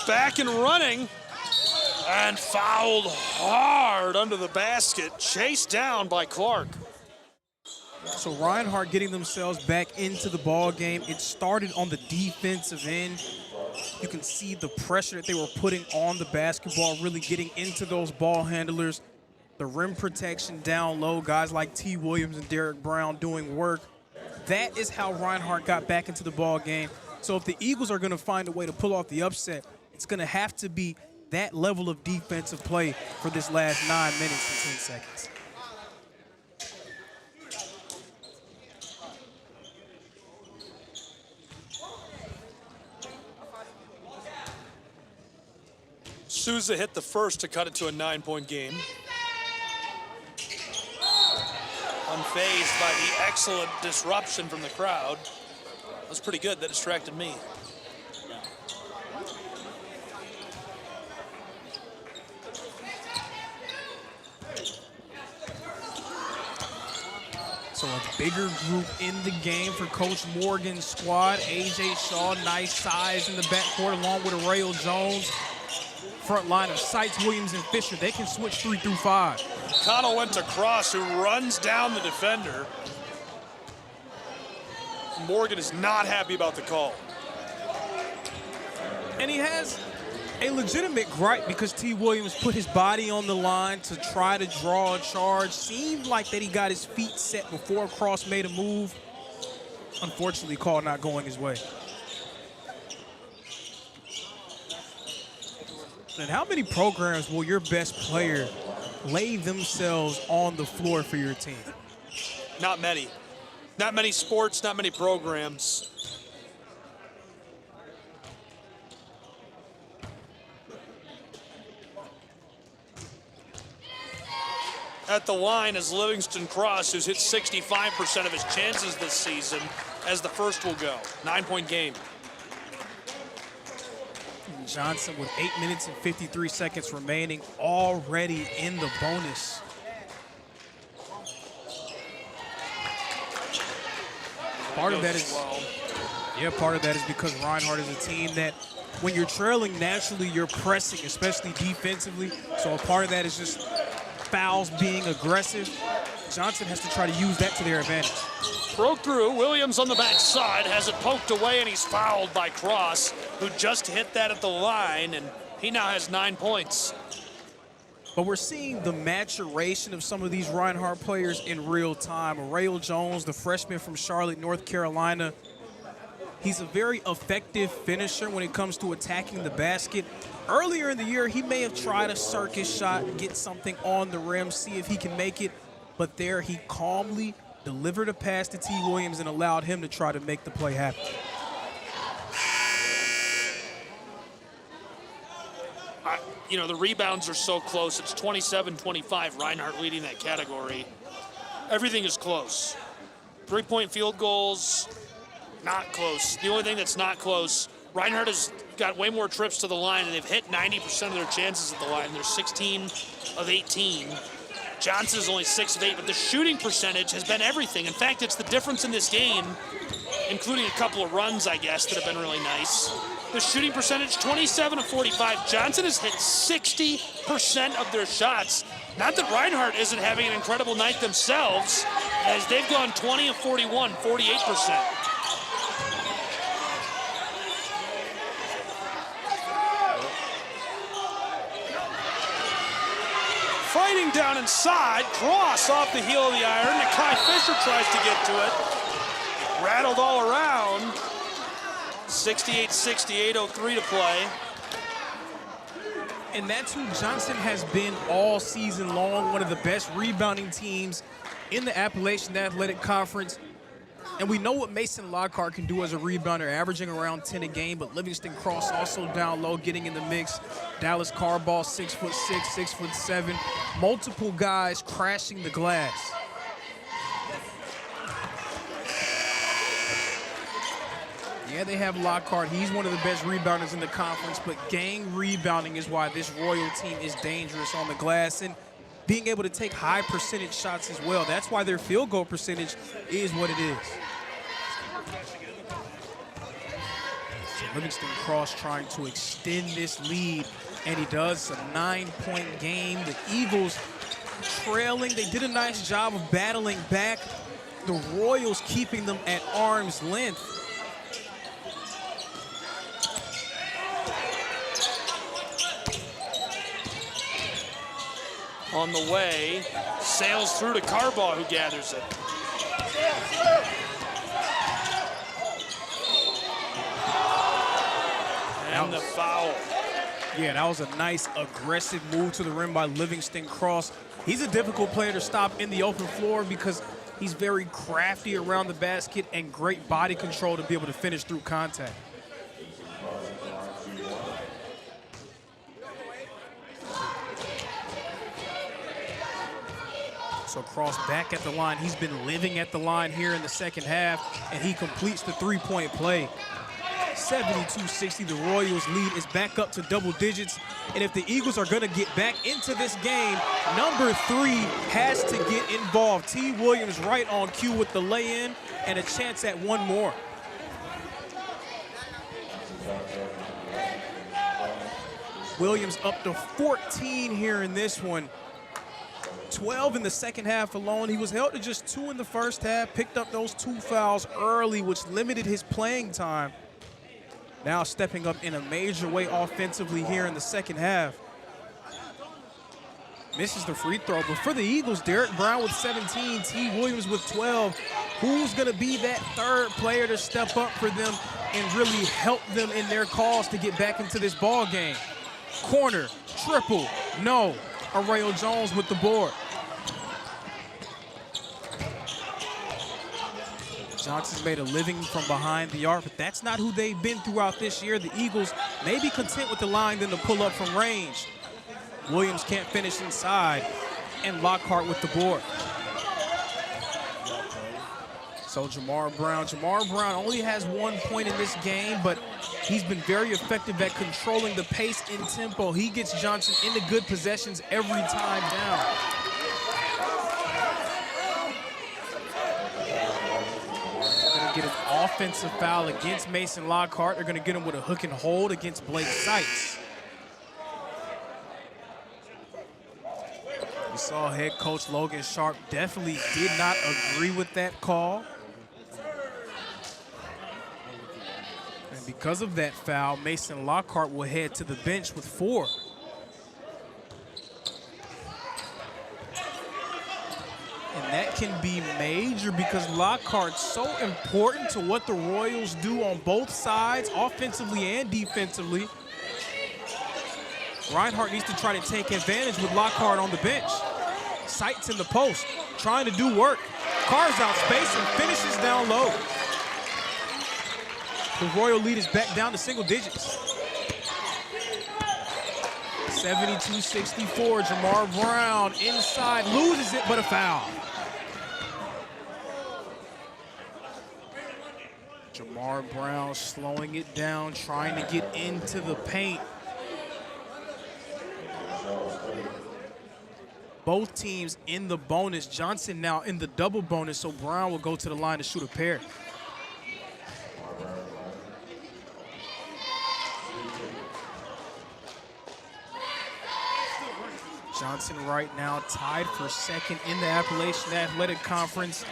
Back and running, and fouled hard under the basket, chased down by Clark. So Reinhardt getting themselves back into the ball game. It started on the defensive end. You can see the pressure that they were putting on the basketball, really getting into those ball handlers. The rim protection down low, guys like T. Williams and Derek Brown doing work. That is how Reinhardt got back into the ball game. So if the Eagles are going to find a way to pull off the upset, it's going to have to be that level of defensive play for this last 9 minutes and 10 seconds. Souza hit the first to cut it to a 9-point game. Unfazed by the excellent disruption from the crowd. That was pretty good. That distracted me. So a bigger group in the game for Coach Morgan's squad. A.J. Shaw, nice size in the backcourt along with Rail Jones. Front line of Seitz, Williams, and Fisher. They can switch 3 through 5. Connell went to Cross, who runs down the defender. Morgan is not happy about the call. And he has a legitimate gripe because T. Williams put his body on the line to try to draw a charge. Seemed like that he got his feet set before Cross made a move. Unfortunately, call not going his way. And how many programs will your best player lay themselves on the floor for your team? Not many. Not many sports, not many programs. At the line is Livingston Cross, who's hit 65% of his chances this season, as the first will go. 9-point game. Johnson with 8 minutes and 53 seconds remaining, already in the bonus. Part of that is because Reinhardt is a team that when you're trailing, naturally you're pressing, especially defensively. So a part of that is just fouls being aggressive. Johnson has to try to use that to their advantage. Broke through, Williams on the backside, has it poked away, and he's fouled by Cross, who just hit that at the line, and he now has 9 points. But we're seeing the maturation of some of these Reinhardt players in real time. Rail Jones, the freshman from Charlotte, North Carolina, he's a very effective finisher when it comes to attacking the basket. Earlier in the year, he may have tried a circus shot, get something on the rim, see if he can make it. But there, he calmly delivered a pass to T. Williams and allowed him to try to make the play happen. You know, the rebounds are so close. It's 27-25, Reinhardt leading that category. Everything is close. 3-point field goals, not close. The only thing that's not close, Reinhardt has got way more trips to the line, and they've hit 90% of their chances at the line. They're 16 of 18. Johnson is only 6 of 8, but the shooting percentage has been everything. In fact, it's the difference in this game, including a couple of runs, I guess, that have been really nice. The shooting percentage, 27 of 45. Johnson has hit 60% of their shots. Not that Reinhardt isn't having an incredible night themselves, as they've gone 20 of 41, 48%. Fighting down inside, cross off the heel of the iron. Nakai Fisher tries to get to it. Rattled all around. 68-68, 0-3 to play. And that's who Johnson has been all season long, one of the best rebounding teams in the Appalachian Athletic Conference. And we know what Mason Lockhart can do as a rebounder, averaging around 10 a game, but Livingston Cross also down low, getting in the mix. Dallas Carball, 6'6", 6'7", multiple guys crashing the glass. Yeah, they have Lockhart. He's one of the best rebounders in the conference, but gang rebounding is why this Royal team is dangerous on the glass, and being able to take high percentage shots as well. That's why their field goal percentage is what it is. So Livingston Cross trying to extend this lead, and he does. A 9-point game. The Eagles trailing. They did a nice job of battling back. The Royals keeping them at arm's length. On the way, sails through to Carball, who gathers it. And the foul. Yeah, that was a nice aggressive move to the rim by Livingston Cross. He's a difficult player to stop in the open floor because he's very crafty around the basket and great body control to be able to finish through contact. So Cross back at the line. He's been living at the line here in the second half, and he completes the three-point play. 72-60, the Royals lead is back up to double digits. And if the Eagles are gonna get back into this game, number 3 has to get involved. T. Williams right on cue with the lay-in and a chance at one more. Williams up to 14 here in this one. 12 in the second half alone. He was held to just 2 in the first half, picked up those 2 fouls early, which limited his playing time. Now stepping up in a major way offensively here in the second half. Misses the free throw, but for the Eagles, Derek Brown with 17, T. Williams with 12. Who's gonna be that third player to step up for them and really help them in their cause to get back into this ball game? Corner, triple, no. Arreo Jones with the board. Johnson's made a living from behind the arc, but that's not who they've been throughout this year. The Eagles may be content with the line than to pull up from range. Williams can't finish inside, and Lockhart with the board. So Jamar Brown only has 1 point in this game, but he's been very effective at controlling the pace and tempo. He gets Johnson into good possessions every time down. They're gonna get an offensive foul against Mason Lockhart. They're gonna get him with a hook and hold against Blake Seitz. We saw head coach Logan Sharp definitely did not agree with that call. And because of that foul, Mason Lockhart will head to the bench with 4. And that can be major because Lockhart's so important to what the Royals do on both sides, offensively and defensively. Reinhardt needs to try to take advantage with Lockhart on the bench. Sights in the post, trying to do work. Carves out space and finishes down low. The Royal lead is back down to single digits. 72-64, Jamar Brown inside, loses it, but a foul. Jamar Brown slowing it down, trying to get into the paint. both teams in the bonus. Johnson now in the double bonus, so Brown will go to the line to shoot a pair. Johnson right now tied for second in the Appalachian Athletic Conference.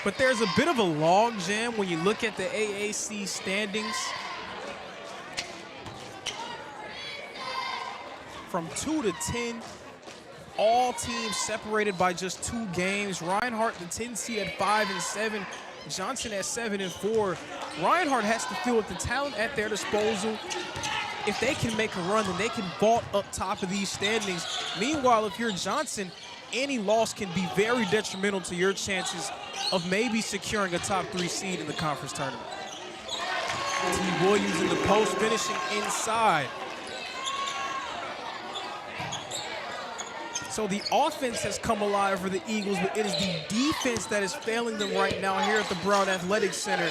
But there's a bit of a log jam when you look at the AAC standings. From 2 to 10, all teams separated by just 2 games. Reinhardt, the 10 seed at 5 and 7. Johnson at 7 and 4. Reinhardt has to feel with the talent at their disposal. If they can make a run, then they can vault up top of these standings. Meanwhile, if you're Johnson, any loss can be very detrimental to your chances of maybe securing a top 3 seed in the conference tournament. T. Williams in the post, finishing inside. So the offense has come alive for the Eagles, but it is the defense that is failing them right now here at the Brown Athletic Center.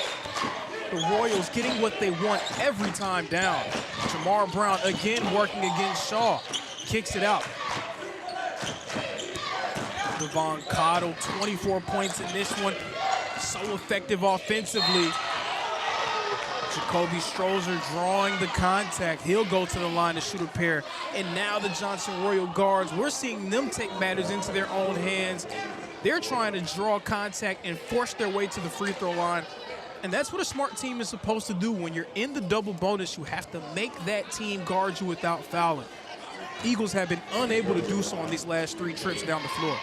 The Royals getting what they want every time down. Jamar Brown again working against Shaw. Kicks it out. Devon Cottle, 24 points in this one. So effective offensively. Jacoby Strozer drawing the contact. He'll go to the line to shoot a pair. And now the Johnson Royal guards, we're seeing them take matters into their own hands. They're trying to draw contact and force their way to the free throw line. And that's what a smart team is supposed to do. When you're in the double bonus, you have to make that team guard you without fouling. Eagles have been unable to do so on these last 3 trips down the floor.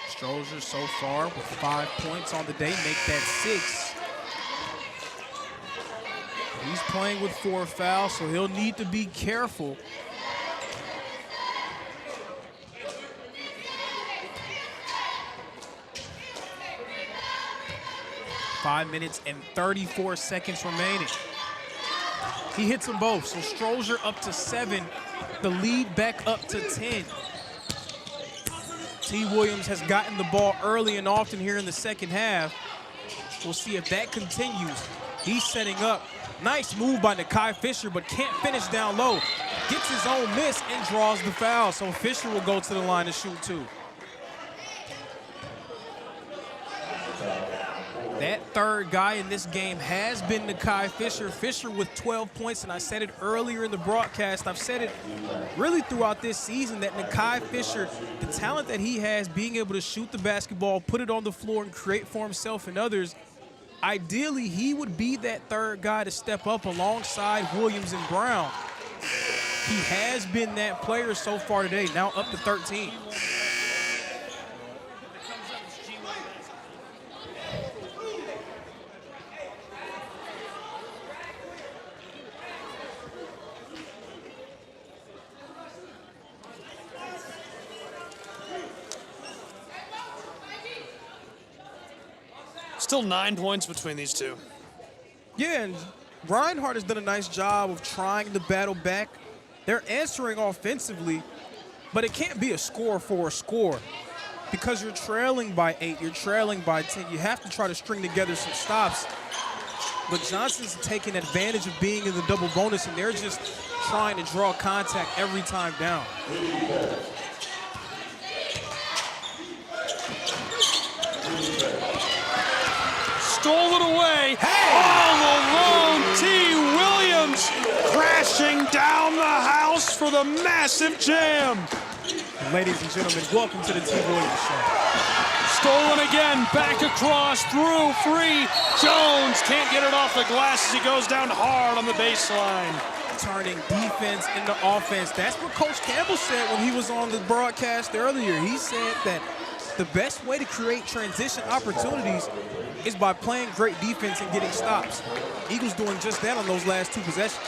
Strozer so far with 5 points on the day, make that 6. He's playing with 4 fouls, so he'll need to be careful. Five minutes and 34 seconds remaining. He hits them both, so Strozer up to 7, the lead back up to 10. T. Williams has gotten the ball early and often here in the second half. We'll see if that continues. He's setting up. Nice move by Nakai Fisher, but can't finish down low. Gets his own miss and draws the foul, so Fisher will go to the line to shoot 2. That third guy in this game has been Nakai Fisher. Fisher with 12 points, and I said it earlier in the broadcast. I've said it really throughout this season that Nakai Fisher, the talent that he has, being able to shoot the basketball, put it on the floor, and create for himself and others, ideally he would be that third guy to step up alongside Williams and Brown. He has been that player so far today, now up to 13. Still 9 points between these two. Yeah, and Reinhardt has done a nice job of trying to battle back. They're answering offensively, but it can't be a score for a score because you're trailing by 8, you're trailing by 10. You have to try to string together some stops. But Johnson's taking advantage of being in the double bonus, and they're just trying to draw contact every time down. Stole it away. All alone, T. Williams crashing down the house for the massive jam. Ladies and gentlemen, welcome to the T. Williams Show. Stolen again, back across, through, free. Jones can't get it off the glass as he goes down hard on the baseline. Turning defense into offense. That's what Coach Campbell said when he was on the broadcast earlier. He said that the best way to create transition opportunities is by playing great defense and getting stops. Eagles doing just that on those last 2 possessions.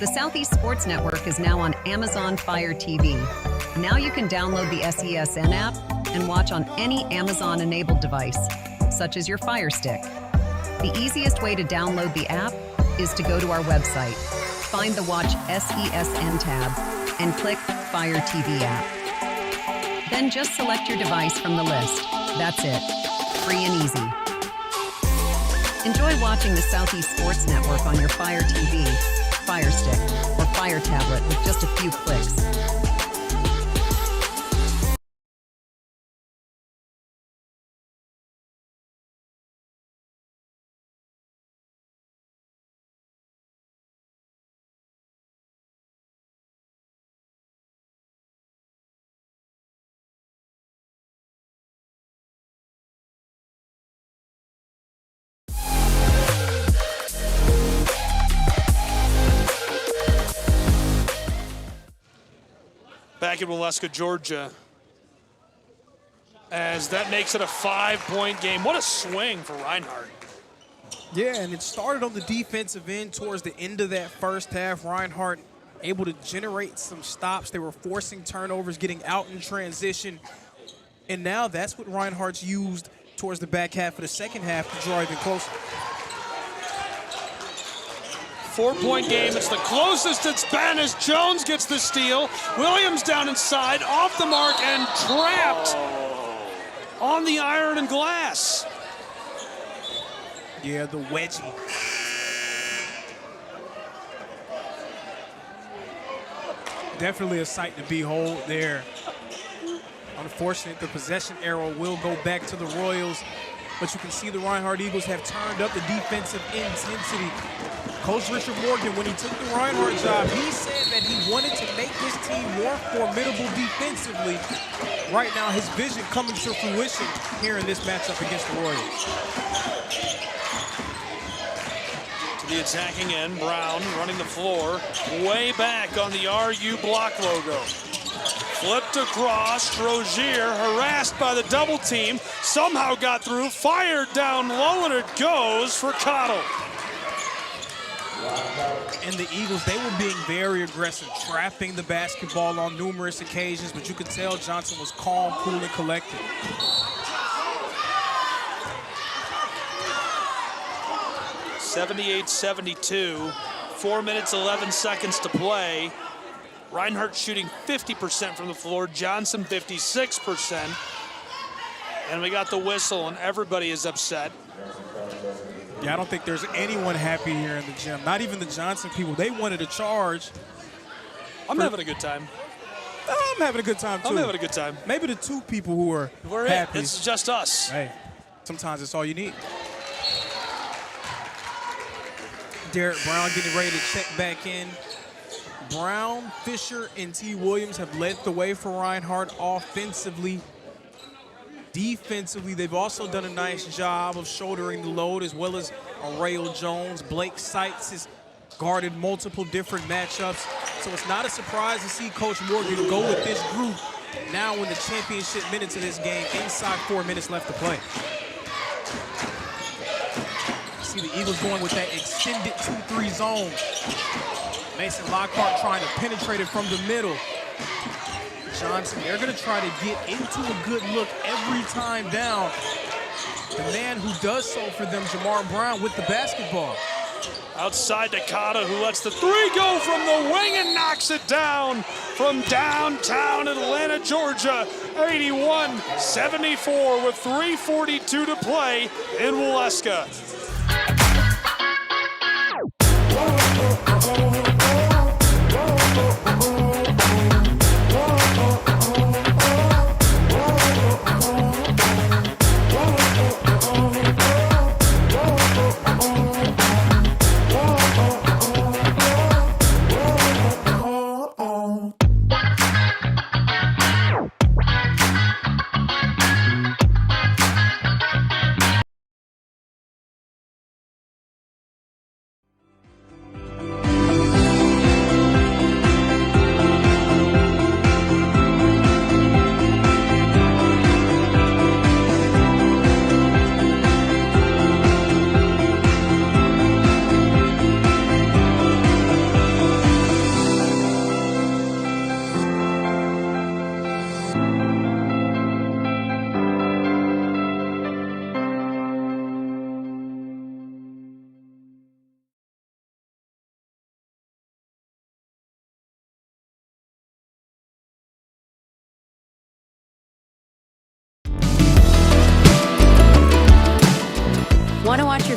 The Southeast Sports Network is now on Amazon Fire TV. Now you can download the SESN app and watch on any Amazon-enabled device, such as your Fire Stick. The easiest way to download the app is to go to our website, find the Watch SESN tab, and click Fire TV app. Then just select your device from the list. That's it. Free and easy. Enjoy watching the Southeast Sports Network on your Fire TV, Fire Stick, or Fire tablet with just a few clicks. Back in Waleska, Georgia, as that makes it a 5-point game. What a swing for Reinhardt. Yeah, and it started on the defensive end towards the end of that first half. Reinhardt able to generate some stops. They were forcing turnovers, getting out in transition. And now that's what Reinhardt's used towards the back half of the second half to draw even closer. 4-point game. It's the closest it's been as Jones gets the steal. Williams down inside, off the mark, and trapped on the iron and glass. Yeah, the wedgie. Definitely a sight to behold there. Unfortunate, the possession arrow will go back to the Royals, but you can see the Reinhardt Eagles have turned up the defensive intensity. Coach Richard Morgan, when he took the Reinhardt job, he said that he wanted to make his team more formidable defensively. Right now, his vision coming to fruition here in this matchup against the Royals. To the attacking end, Brown running the floor, way back on the RU block logo. Flipped across, Rozier harassed by the double team, somehow got through, fired down low, and it goes for Cottle. And the Eagles, they were being very aggressive, trapping the basketball on numerous occasions, but you could tell Johnson was calm, cool, and collected. (78-72), 4 minutes, 11 seconds to play. Reinhardt shooting 50% from the floor, Johnson 56%. And we got the whistle, and everybody is upset. Yeah, I don't think there's anyone happy here in the gym. Not even the Johnson people. They wanted a charge. I'm having a good time. I'm having a good time, too. I'm having a good time. Maybe the two people who are We're happy. It's just us. Hey, sometimes it's all you need. Derek Brown getting ready to check back in. Brown, Fisher, and T. Williams have led the way for Reinhardt offensively. Defensively, they've also done a nice job of shouldering the load, as well as Arail Jones. Blake Seitz has guarded multiple different matchups. So it's not a surprise to see Coach Morgan go with this group now in the championship minutes of this game, inside 4 minutes left to play. See the Eagles going with that extended 2-3 zone. Mason Lockhart trying to penetrate it from the middle. Johnson, they're going to try to get into a good look every time down. The man who does so for them, Jamar Brown, with the basketball. Outside Takata, who lets the three go from the wing and knocks it down from downtown Atlanta, Georgia. 81-74 with 3:42 to play in Waleska.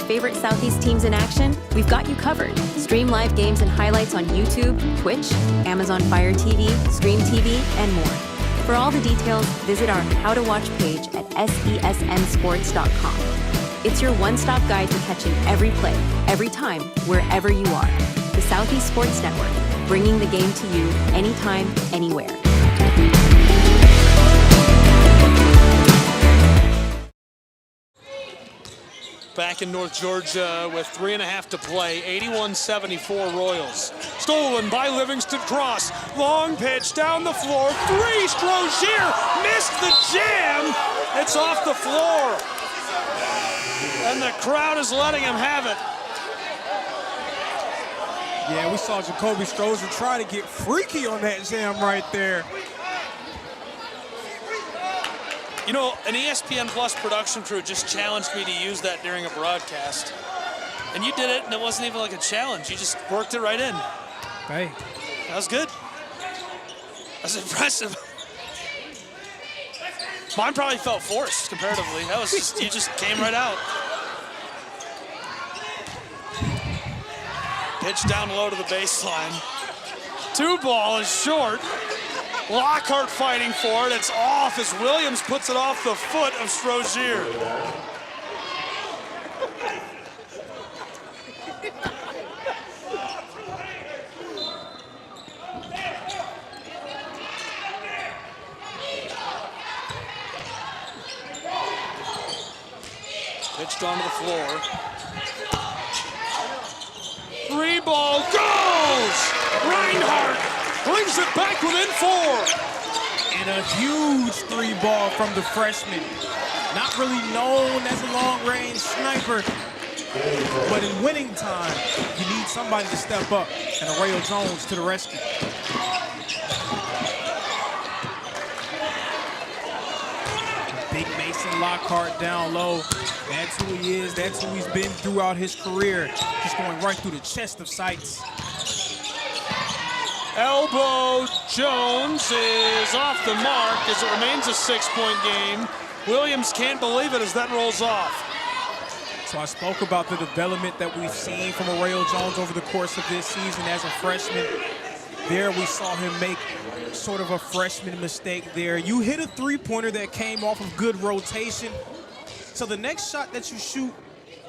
favorite Southeast teams in action, we've got you covered. Stream live games and highlights on YouTube, Twitch, Amazon Fire TV, Stream TV, and more. For all the details, visit our How to Watch page at sesnsports.com. It's your one-stop guide to catching every play, every time, wherever you are. The Southeast Sports Network, bringing the game to you anytime, anywhere. Back in North Georgia with 3.5 to play, 81-74 Royals. Stolen by Livingston Cross. Long pitch down the floor. Three, Strozier missed the jam. It's off the floor. And the crowd is letting him have it. Yeah, we saw Jacoby Strozier try to get freaky on that jam right there. You know, an ESPN Plus production crew just challenged me to use that during a broadcast. And you did it, and it wasn't even like a challenge. You just worked it right in. Hey. That was good. That's impressive. Mine probably felt forced comparatively. That was just, you just came right out. Pitch down low to the baseline. 2-ball is short. Lockhart fighting for it. It's off as Williams puts it off the foot of Strozier. Pitched onto the floor. 3-ball goes! Reinhardt brings it back within 4. And a huge 3-ball from the freshman. Not really known as a long-range sniper, but in winning time, you need somebody to step up, and Arrayo Jones to the rescue. Big Mason Lockhart down low. That's who he is. That's who he's been throughout his career. Just going right through the chest of Sights. Elbow Jones is off the mark as it remains a 6-point game. Williams can't believe it as that rolls off. So I spoke about the development that we've seen from Arrayo Jones over the course of this season as a freshman. There we saw him make sort of a freshman mistake there. You hit a 3-pointer that came off of good rotation. So the next shot that you shoot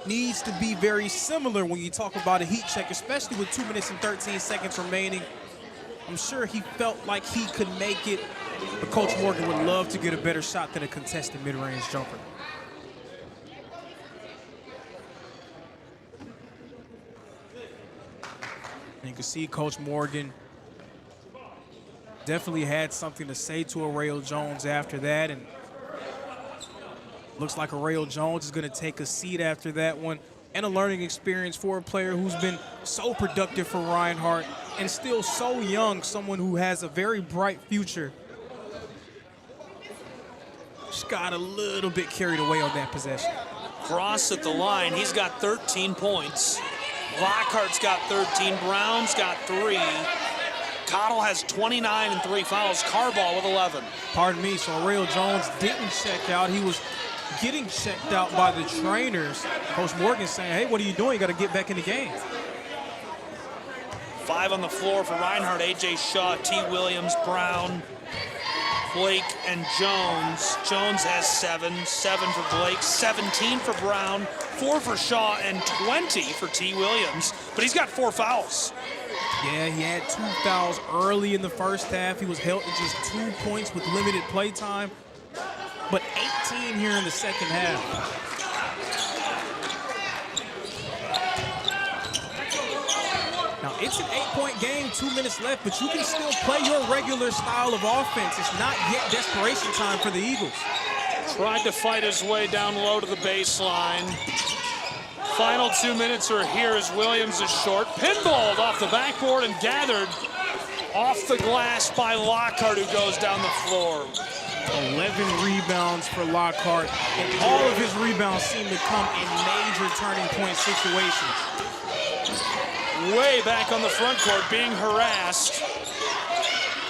needs to be very similar when you talk about a heat check, especially with 2 minutes and 13 seconds remaining. I'm sure he felt like he could make it, but Coach Morgan would love to get a better shot than a contested mid-range jumper. And you can see Coach Morgan definitely had something to say to Arrayo Jones after that, and looks like Arrayo Jones is going to take a seat after that one, and a learning experience for a player who's been so productive for Reinhardt and still so young, someone who has a very bright future. Just got a little bit carried away on that possession. Cross at the line, he's got 13 points. Lockhart's got 13, Brown's got 3. Cottle has 29 and 3 fouls, Carball with 11. Pardon me, so Arrayo Jones didn't check out. He was getting checked out by the trainers. Coach Morgan saying, hey, what are you doing? You got to get back in the game. 5 on the floor for Reinhardt, A.J. Shaw, T. Williams, Brown, Blake, and Jones. Jones has 7 for Blake, 17 for Brown, 4 for Shaw, and 20 for T. Williams. But he's got 4 fouls. Yeah, he had 2 fouls early in the first half. He was held to just 2 points with limited play time, but 18 here in the second half. Now, it's an 8-point game, 2 minutes left, but you can still play your regular style of offense. It's not yet desperation time for the Eagles. Tried to fight his way down low to the baseline. Final 2 minutes are here as Williams is short. Pinballed off the backboard and gathered off the glass by Lockhart, who goes down the floor. 11 rebounds for Lockhart, and all of his rebounds seem to come in major turning point situations. Way back on the front court, being harassed.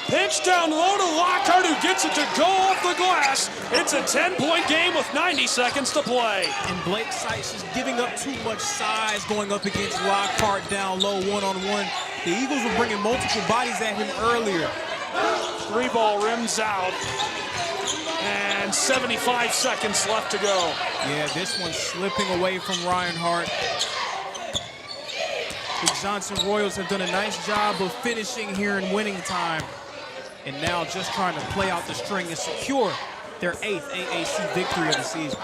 Pitch down low to Lockhart, who gets it to go off the glass. It's a 10-point game with 90 seconds to play. And Blake Sykes is giving up too much size going up against Lockhart down low one-on-one. The Eagles were bringing multiple bodies at him earlier. 3-ball rims out. And 75 seconds left to go. Yeah, this one's slipping away from Reinhardt. The Johnson Royals have done a nice job of finishing here in winning time. And now just trying to play out the string and secure their 8th AAC victory of the season.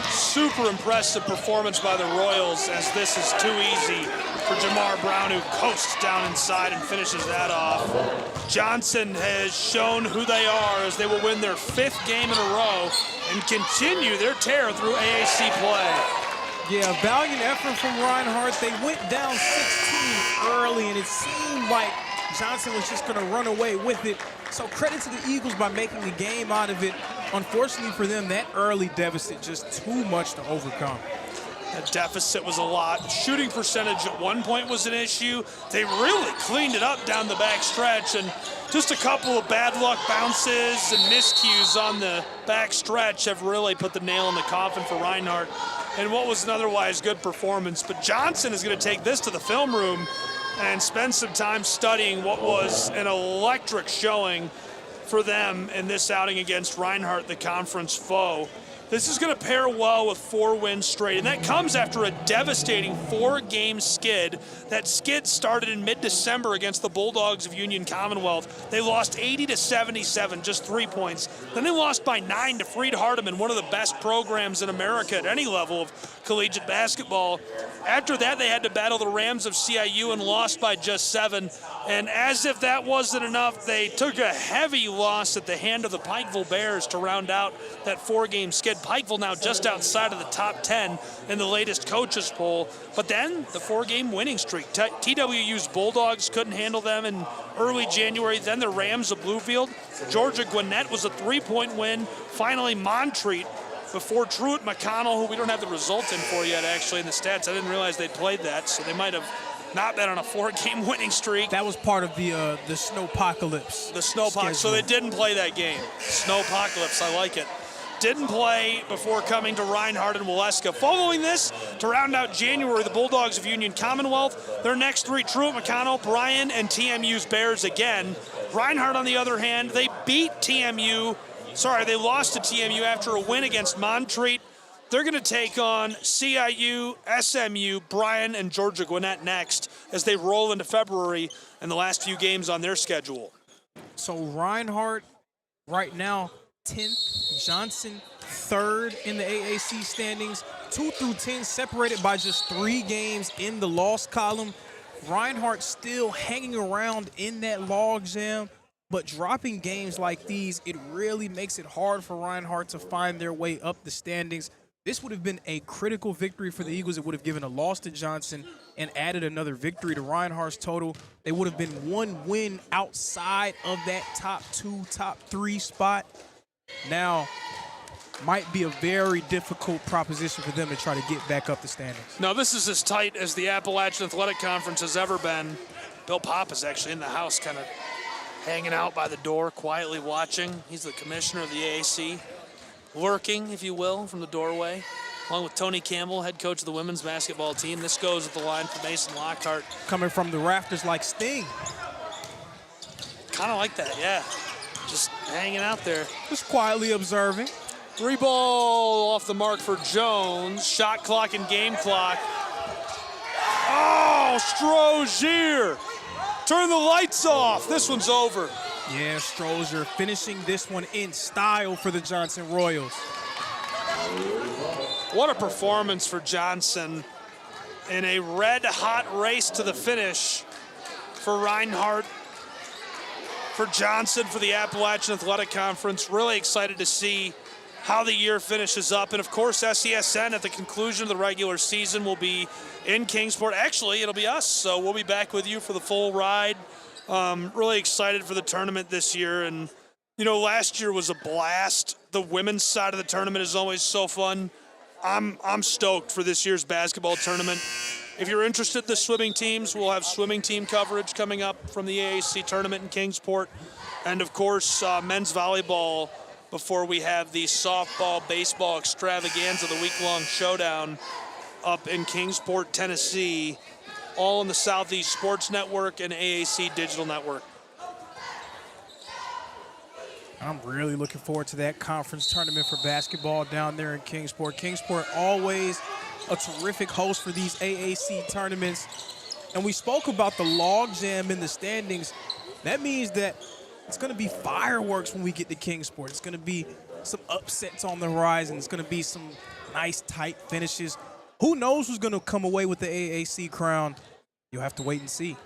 Super impressive performance by the Royals, as this is too easy for Jamar Brown, who coasts down inside and finishes that off. Johnson has shown who they are, as they will win their 5th game in a row and continue their tear through AAC play. Yeah, valiant effort from Reinhardt. They went down 16 early, and it seemed like Johnson was just going to run away with it. So credit to the Eagles by making the game out of it. Unfortunately for them, that early deficit just too much to overcome. The deficit was a lot. Shooting percentage at one point was an issue. They really cleaned it up down the back stretch, and just a couple of bad luck bounces and miscues on the back stretch have really put the nail in the coffin for Reinhardt and what was an otherwise good performance. But Johnson is going to take this to the film room and spend some time studying what was an electric showing for them in this outing against Reinhardt, the conference foe. This is going to pair well with 4 wins straight, and that comes after a devastating 4-game skid. That skid started in mid-December against the Bulldogs of Union Commonwealth. They lost 80-77, just 3 points. Then they lost by 9 to Freed Hardeman, one of the best programs in America at any level of collegiate basketball. After that, they had to battle the Rams of CIU and lost by just 7. And as if that wasn't enough, they took a heavy loss at the hand of the Pikeville Bears to round out that 4-game skid. Pikeville now just outside of the top 10 in the latest coaches poll. But then the 4-game winning streak. TWU's Bulldogs couldn't handle them in early January. Then the Rams of Bluefield. Georgia Gwinnett was a 3-point win. Finally Montreat before Truett McConnell, who we don't have the results in for yet actually in the stats. I didn't realize they played that, so they might have not been on a 4-game winning streak. That was part of the snowpocalypse. The snowpocalypse, so they didn't play that game. Snowpocalypse, I like it. Didn't play before coming to Reinhardt and Waleska. Following this, to round out January, the Bulldogs of Union Commonwealth. Their next 3, Truett McConnell, Bryan, and TMU's Bears again. Reinhardt, on the other hand, they lost to TMU after a win against Montreat. They're going to take on CIU, SMU, Bryan, and Georgia Gwinnett next as they roll into February and the last few games on their schedule. So Reinhardt right now 10th, Johnson 3rd in the AAC standings, 2 through 10 separated by just 3 games in the loss column. Reinhardt still hanging around in that logjam, but dropping games like these, it really makes it hard for Reinhardt to find their way up the standings. This would have been a critical victory for the Eagles. It would have given a loss to Johnson and added another victory to Reinhardt's total. They would have been 1 win outside of that top 2, top 3 spot. Now, might be a very difficult proposition for them to try to get back up the standings. Now, this is as tight as the Appalachian Athletic Conference has ever been. Bill Popp is actually in the house, kind of hanging out by the door, quietly watching. He's the commissioner of the AAC, lurking, if you will, from the doorway, along with Tony Campbell, head coach of the women's basketball team. This goes at the line for Mason Lockhart. Coming from the rafters like Sting. Kind of like that, yeah. Just hanging out there. Just quietly observing. 3-ball off the mark for Jones. Shot clock and game clock. Oh, Strozier. Turn the lights off. This one's over. Yeah, Strozier finishing this one in style for the Johnson Royals. What a performance for Johnson in a red-hot race to the finish for Reinhardt, for Johnson, for the Appalachian Athletic Conference. Really excited to see how the year finishes up. And, of course, SESN at the conclusion of the regular season will be in Kingsport. Actually, it'll be us, so we'll be back with you for the full ride. Really excited for the tournament this year. And, you know, last year was a blast. The women's side of the tournament is always so fun. I'm stoked for this year's basketball tournament. If you're interested in the swimming teams, we'll have swimming team coverage coming up from the AAC tournament in Kingsport. And, of course, men's volleyball before we have the softball, baseball extravaganza, the week-long showdown up in Kingsport, Tennessee, all in the Southeast Sports Network and AAC Digital Network. I'm really looking forward to that conference tournament for basketball down there in Kingsport. Kingsport always a terrific host for these AAC tournaments. And we spoke about the logjam in the standings. That means that it's going to be fireworks when we get to Kingsport. It's going to be some upsets on the horizon. It's going to be some nice, tight finishes. Who knows who's going to come away with the AAC crown? You'll have to wait and see.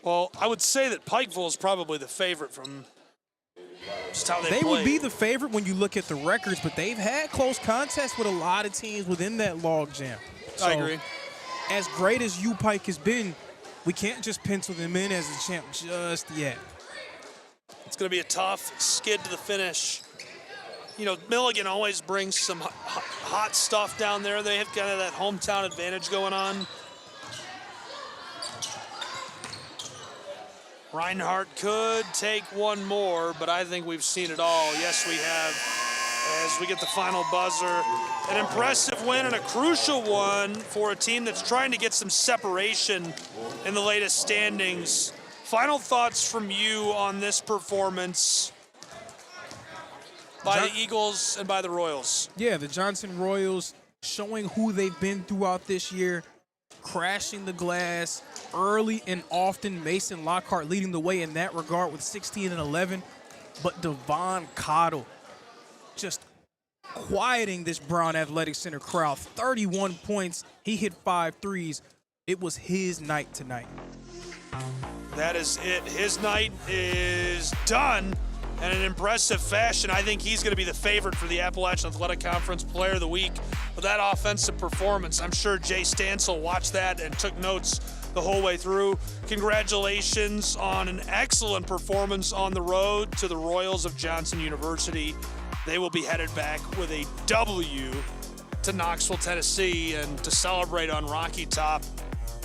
Well, I would say that Pikeville is probably the favorite from just how they would be the favorite when you look at the records, but they've had close contests with a lot of teams within that logjam. I agree. As great as U-Pike has been, we can't just pencil them in as a champ just yet. It's going to be a tough skid to the finish. You know, Milligan always brings some hot stuff down there. They have kind of that hometown advantage going on. Reinhardt could take one more, but I think we've seen it all. Yes, we have. As we get the final buzzer. An impressive win and a crucial one for a team that's trying to get some separation in the latest standings. Final thoughts from you on this performance by the Eagles and by the Royals? Yeah, the Johnson Royals showing who they've been throughout this year, crashing the glass early and often. Mason Lockhart leading the way in that regard with 16 and 11. But Devon Cottle just quieting this Brown Athletic Center crowd. 31 points. He hit 5 threes. It was his night tonight. That is it. His night is done in an impressive fashion. I think he's going to be the favorite for the Appalachian Athletic Conference Player of the Week with that offensive performance. I'm sure Jay Stansel watched that and took notes the whole way through. Congratulations on an excellent performance on the road to the Royals of Johnson University. They will be headed back with a W to Knoxville, Tennessee, and to celebrate on Rocky Top.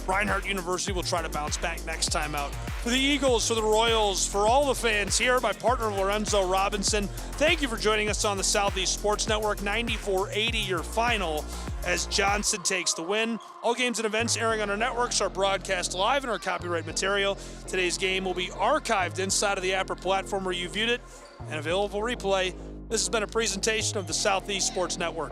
Reinhardt University will try to bounce back next time out. For the Eagles, for the Royals, for all the fans here, my partner Lorenzo Robinson, thank you for joining us on the Southeast Sports Network. 94-80 your final as Johnson takes the win. All games and events airing on our networks are broadcast live and are copyright material. Today's game will be archived inside of the Apper platform where you viewed it and available for replay. This has been a presentation of the Southeast Sports Network.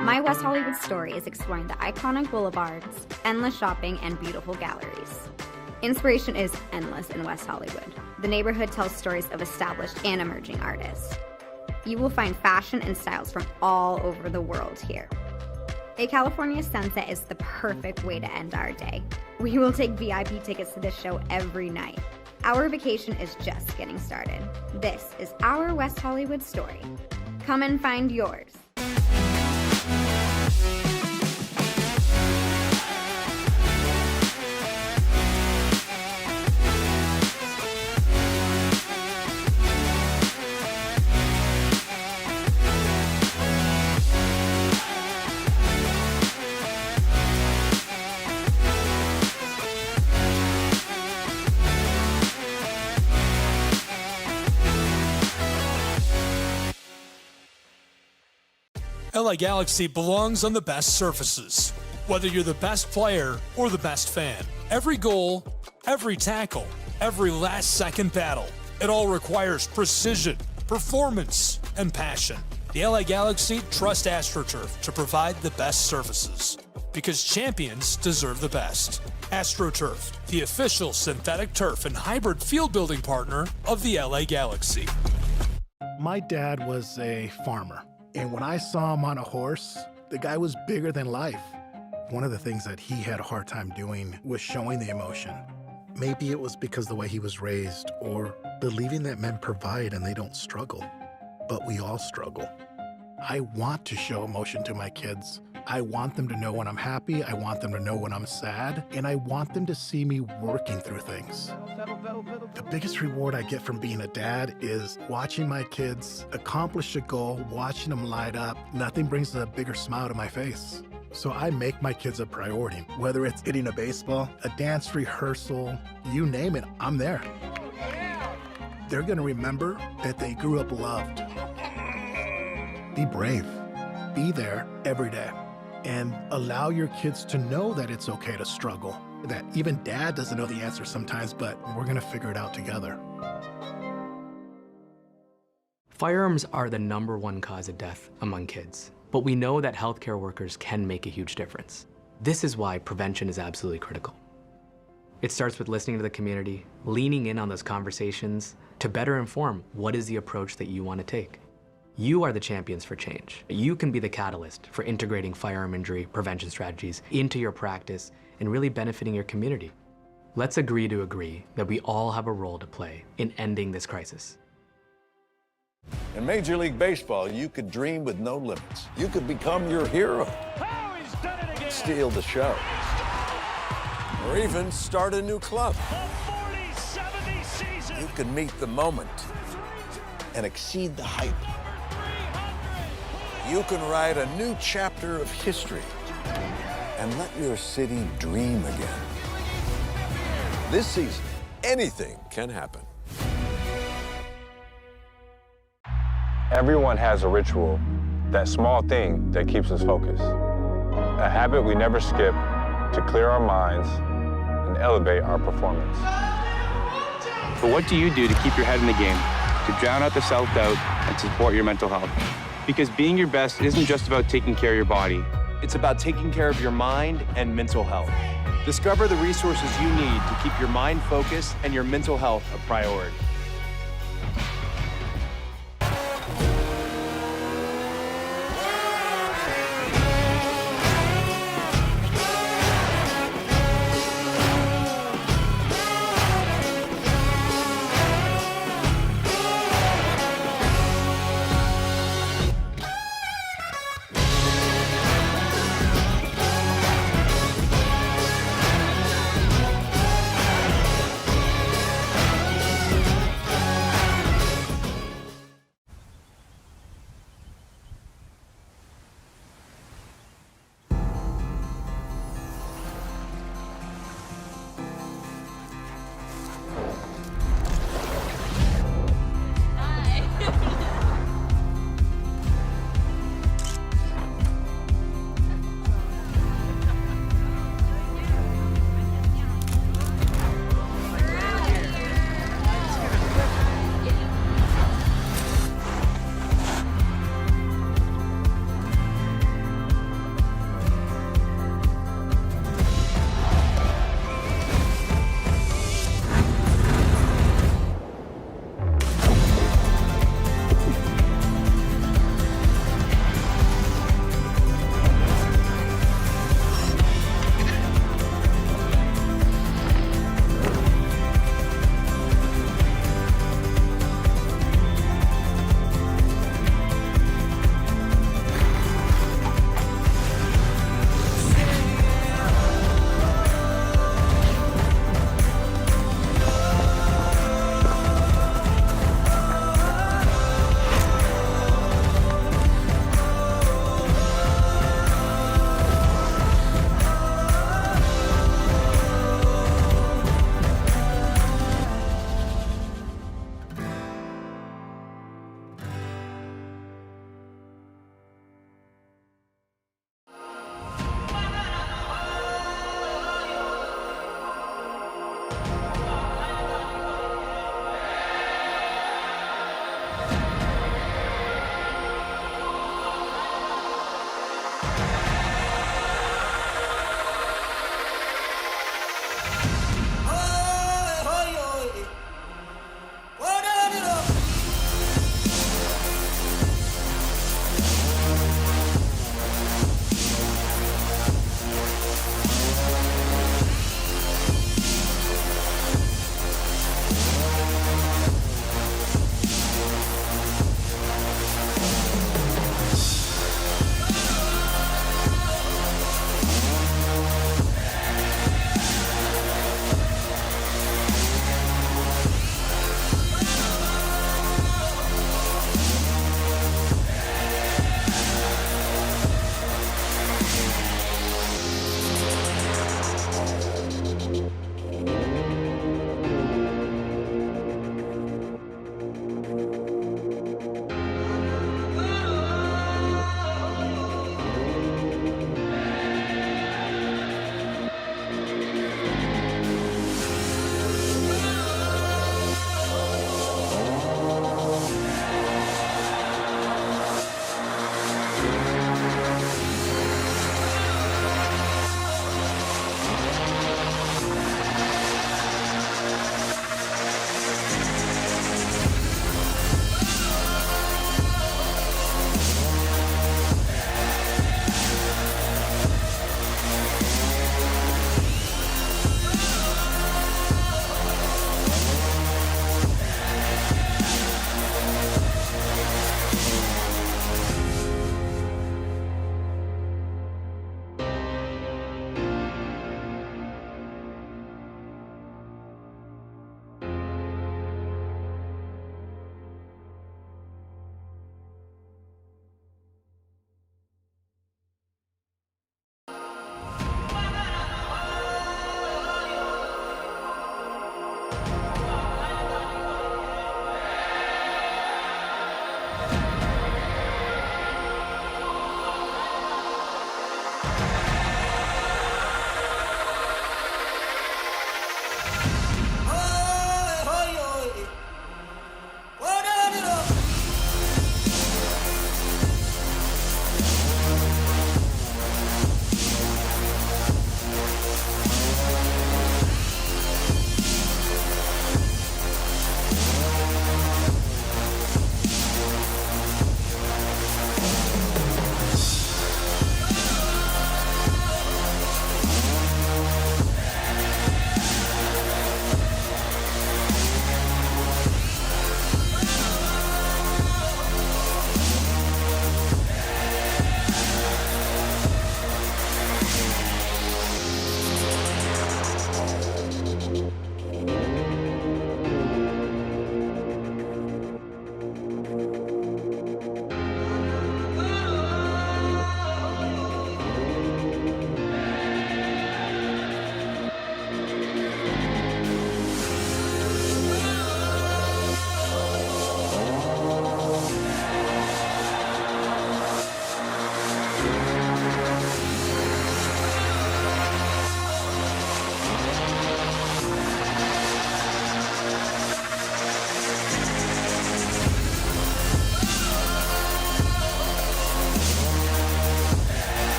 My West Hollywood story is exploring the iconic boulevards, endless shopping, and beautiful galleries. Inspiration is endless in West Hollywood. The neighborhood tells stories of established and emerging artists. You will find fashion and styles from all over the world here. A California sunset is the perfect way to end our day. We will take VIP tickets to this show every night. Our vacation is just getting started. This is our West Hollywood story. Come and find yours. LA Galaxy belongs on the best surfaces. Whether you're the best player or the best fan, every goal, every tackle, every last-second battle, it all requires precision, performance, and passion. The LA Galaxy trust AstroTurf to provide the best surfaces, because champions deserve the best. AstroTurf, the official synthetic turf and hybrid field building partner of the LA Galaxy. My dad was a farmer. And when I saw him on a horse, the guy was bigger than life. One of the things that he had a hard time doing was showing the emotion. Maybe it was because the way he was raised, or believing that men provide and they don't struggle. But we all struggle. I want to show emotion to my kids. I want them to know when I'm happy, I want them to know when I'm sad, and I want them to see me working through things. The biggest reward I get from being a dad is watching my kids accomplish a goal, watching them light up. Nothing brings a bigger smile to my face. So I make my kids a priority. Whether it's hitting a baseball, a dance rehearsal, you name it, I'm there. They're gonna remember that they grew up loved. Be brave. Be there every day. And allow your kids to know that it's okay to struggle. That even dad doesn't know the answer sometimes, but we're gonna figure it out together. Firearms are the #1 cause of death among kids, but we know that healthcare workers can make a huge difference. This is why prevention is absolutely critical. It starts with listening to the community, leaning in on those conversations to better inform what is the approach that you want to take. You are the champions for change. You can be the catalyst for integrating firearm injury prevention strategies into your practice and really benefiting your community. Let's agree to agree that we all have a role to play in ending this crisis. In Major League Baseball, you could dream with no limits. You could become your hero. Steal the show. Or even start a new club. You can meet the moment and exceed the hype. You can write a new chapter of history and let your city dream again. This season, anything can happen. Everyone has a ritual, that small thing that keeps us focused. A habit we never skip to clear our minds and elevate our performance. But what do you do to keep your head in the game, to drown out the self-doubt and support your mental health? Because being your best isn't just about taking care of your body. It's about taking care of your mind and mental health. Discover the resources you need to keep your mind focused and your mental health a priority.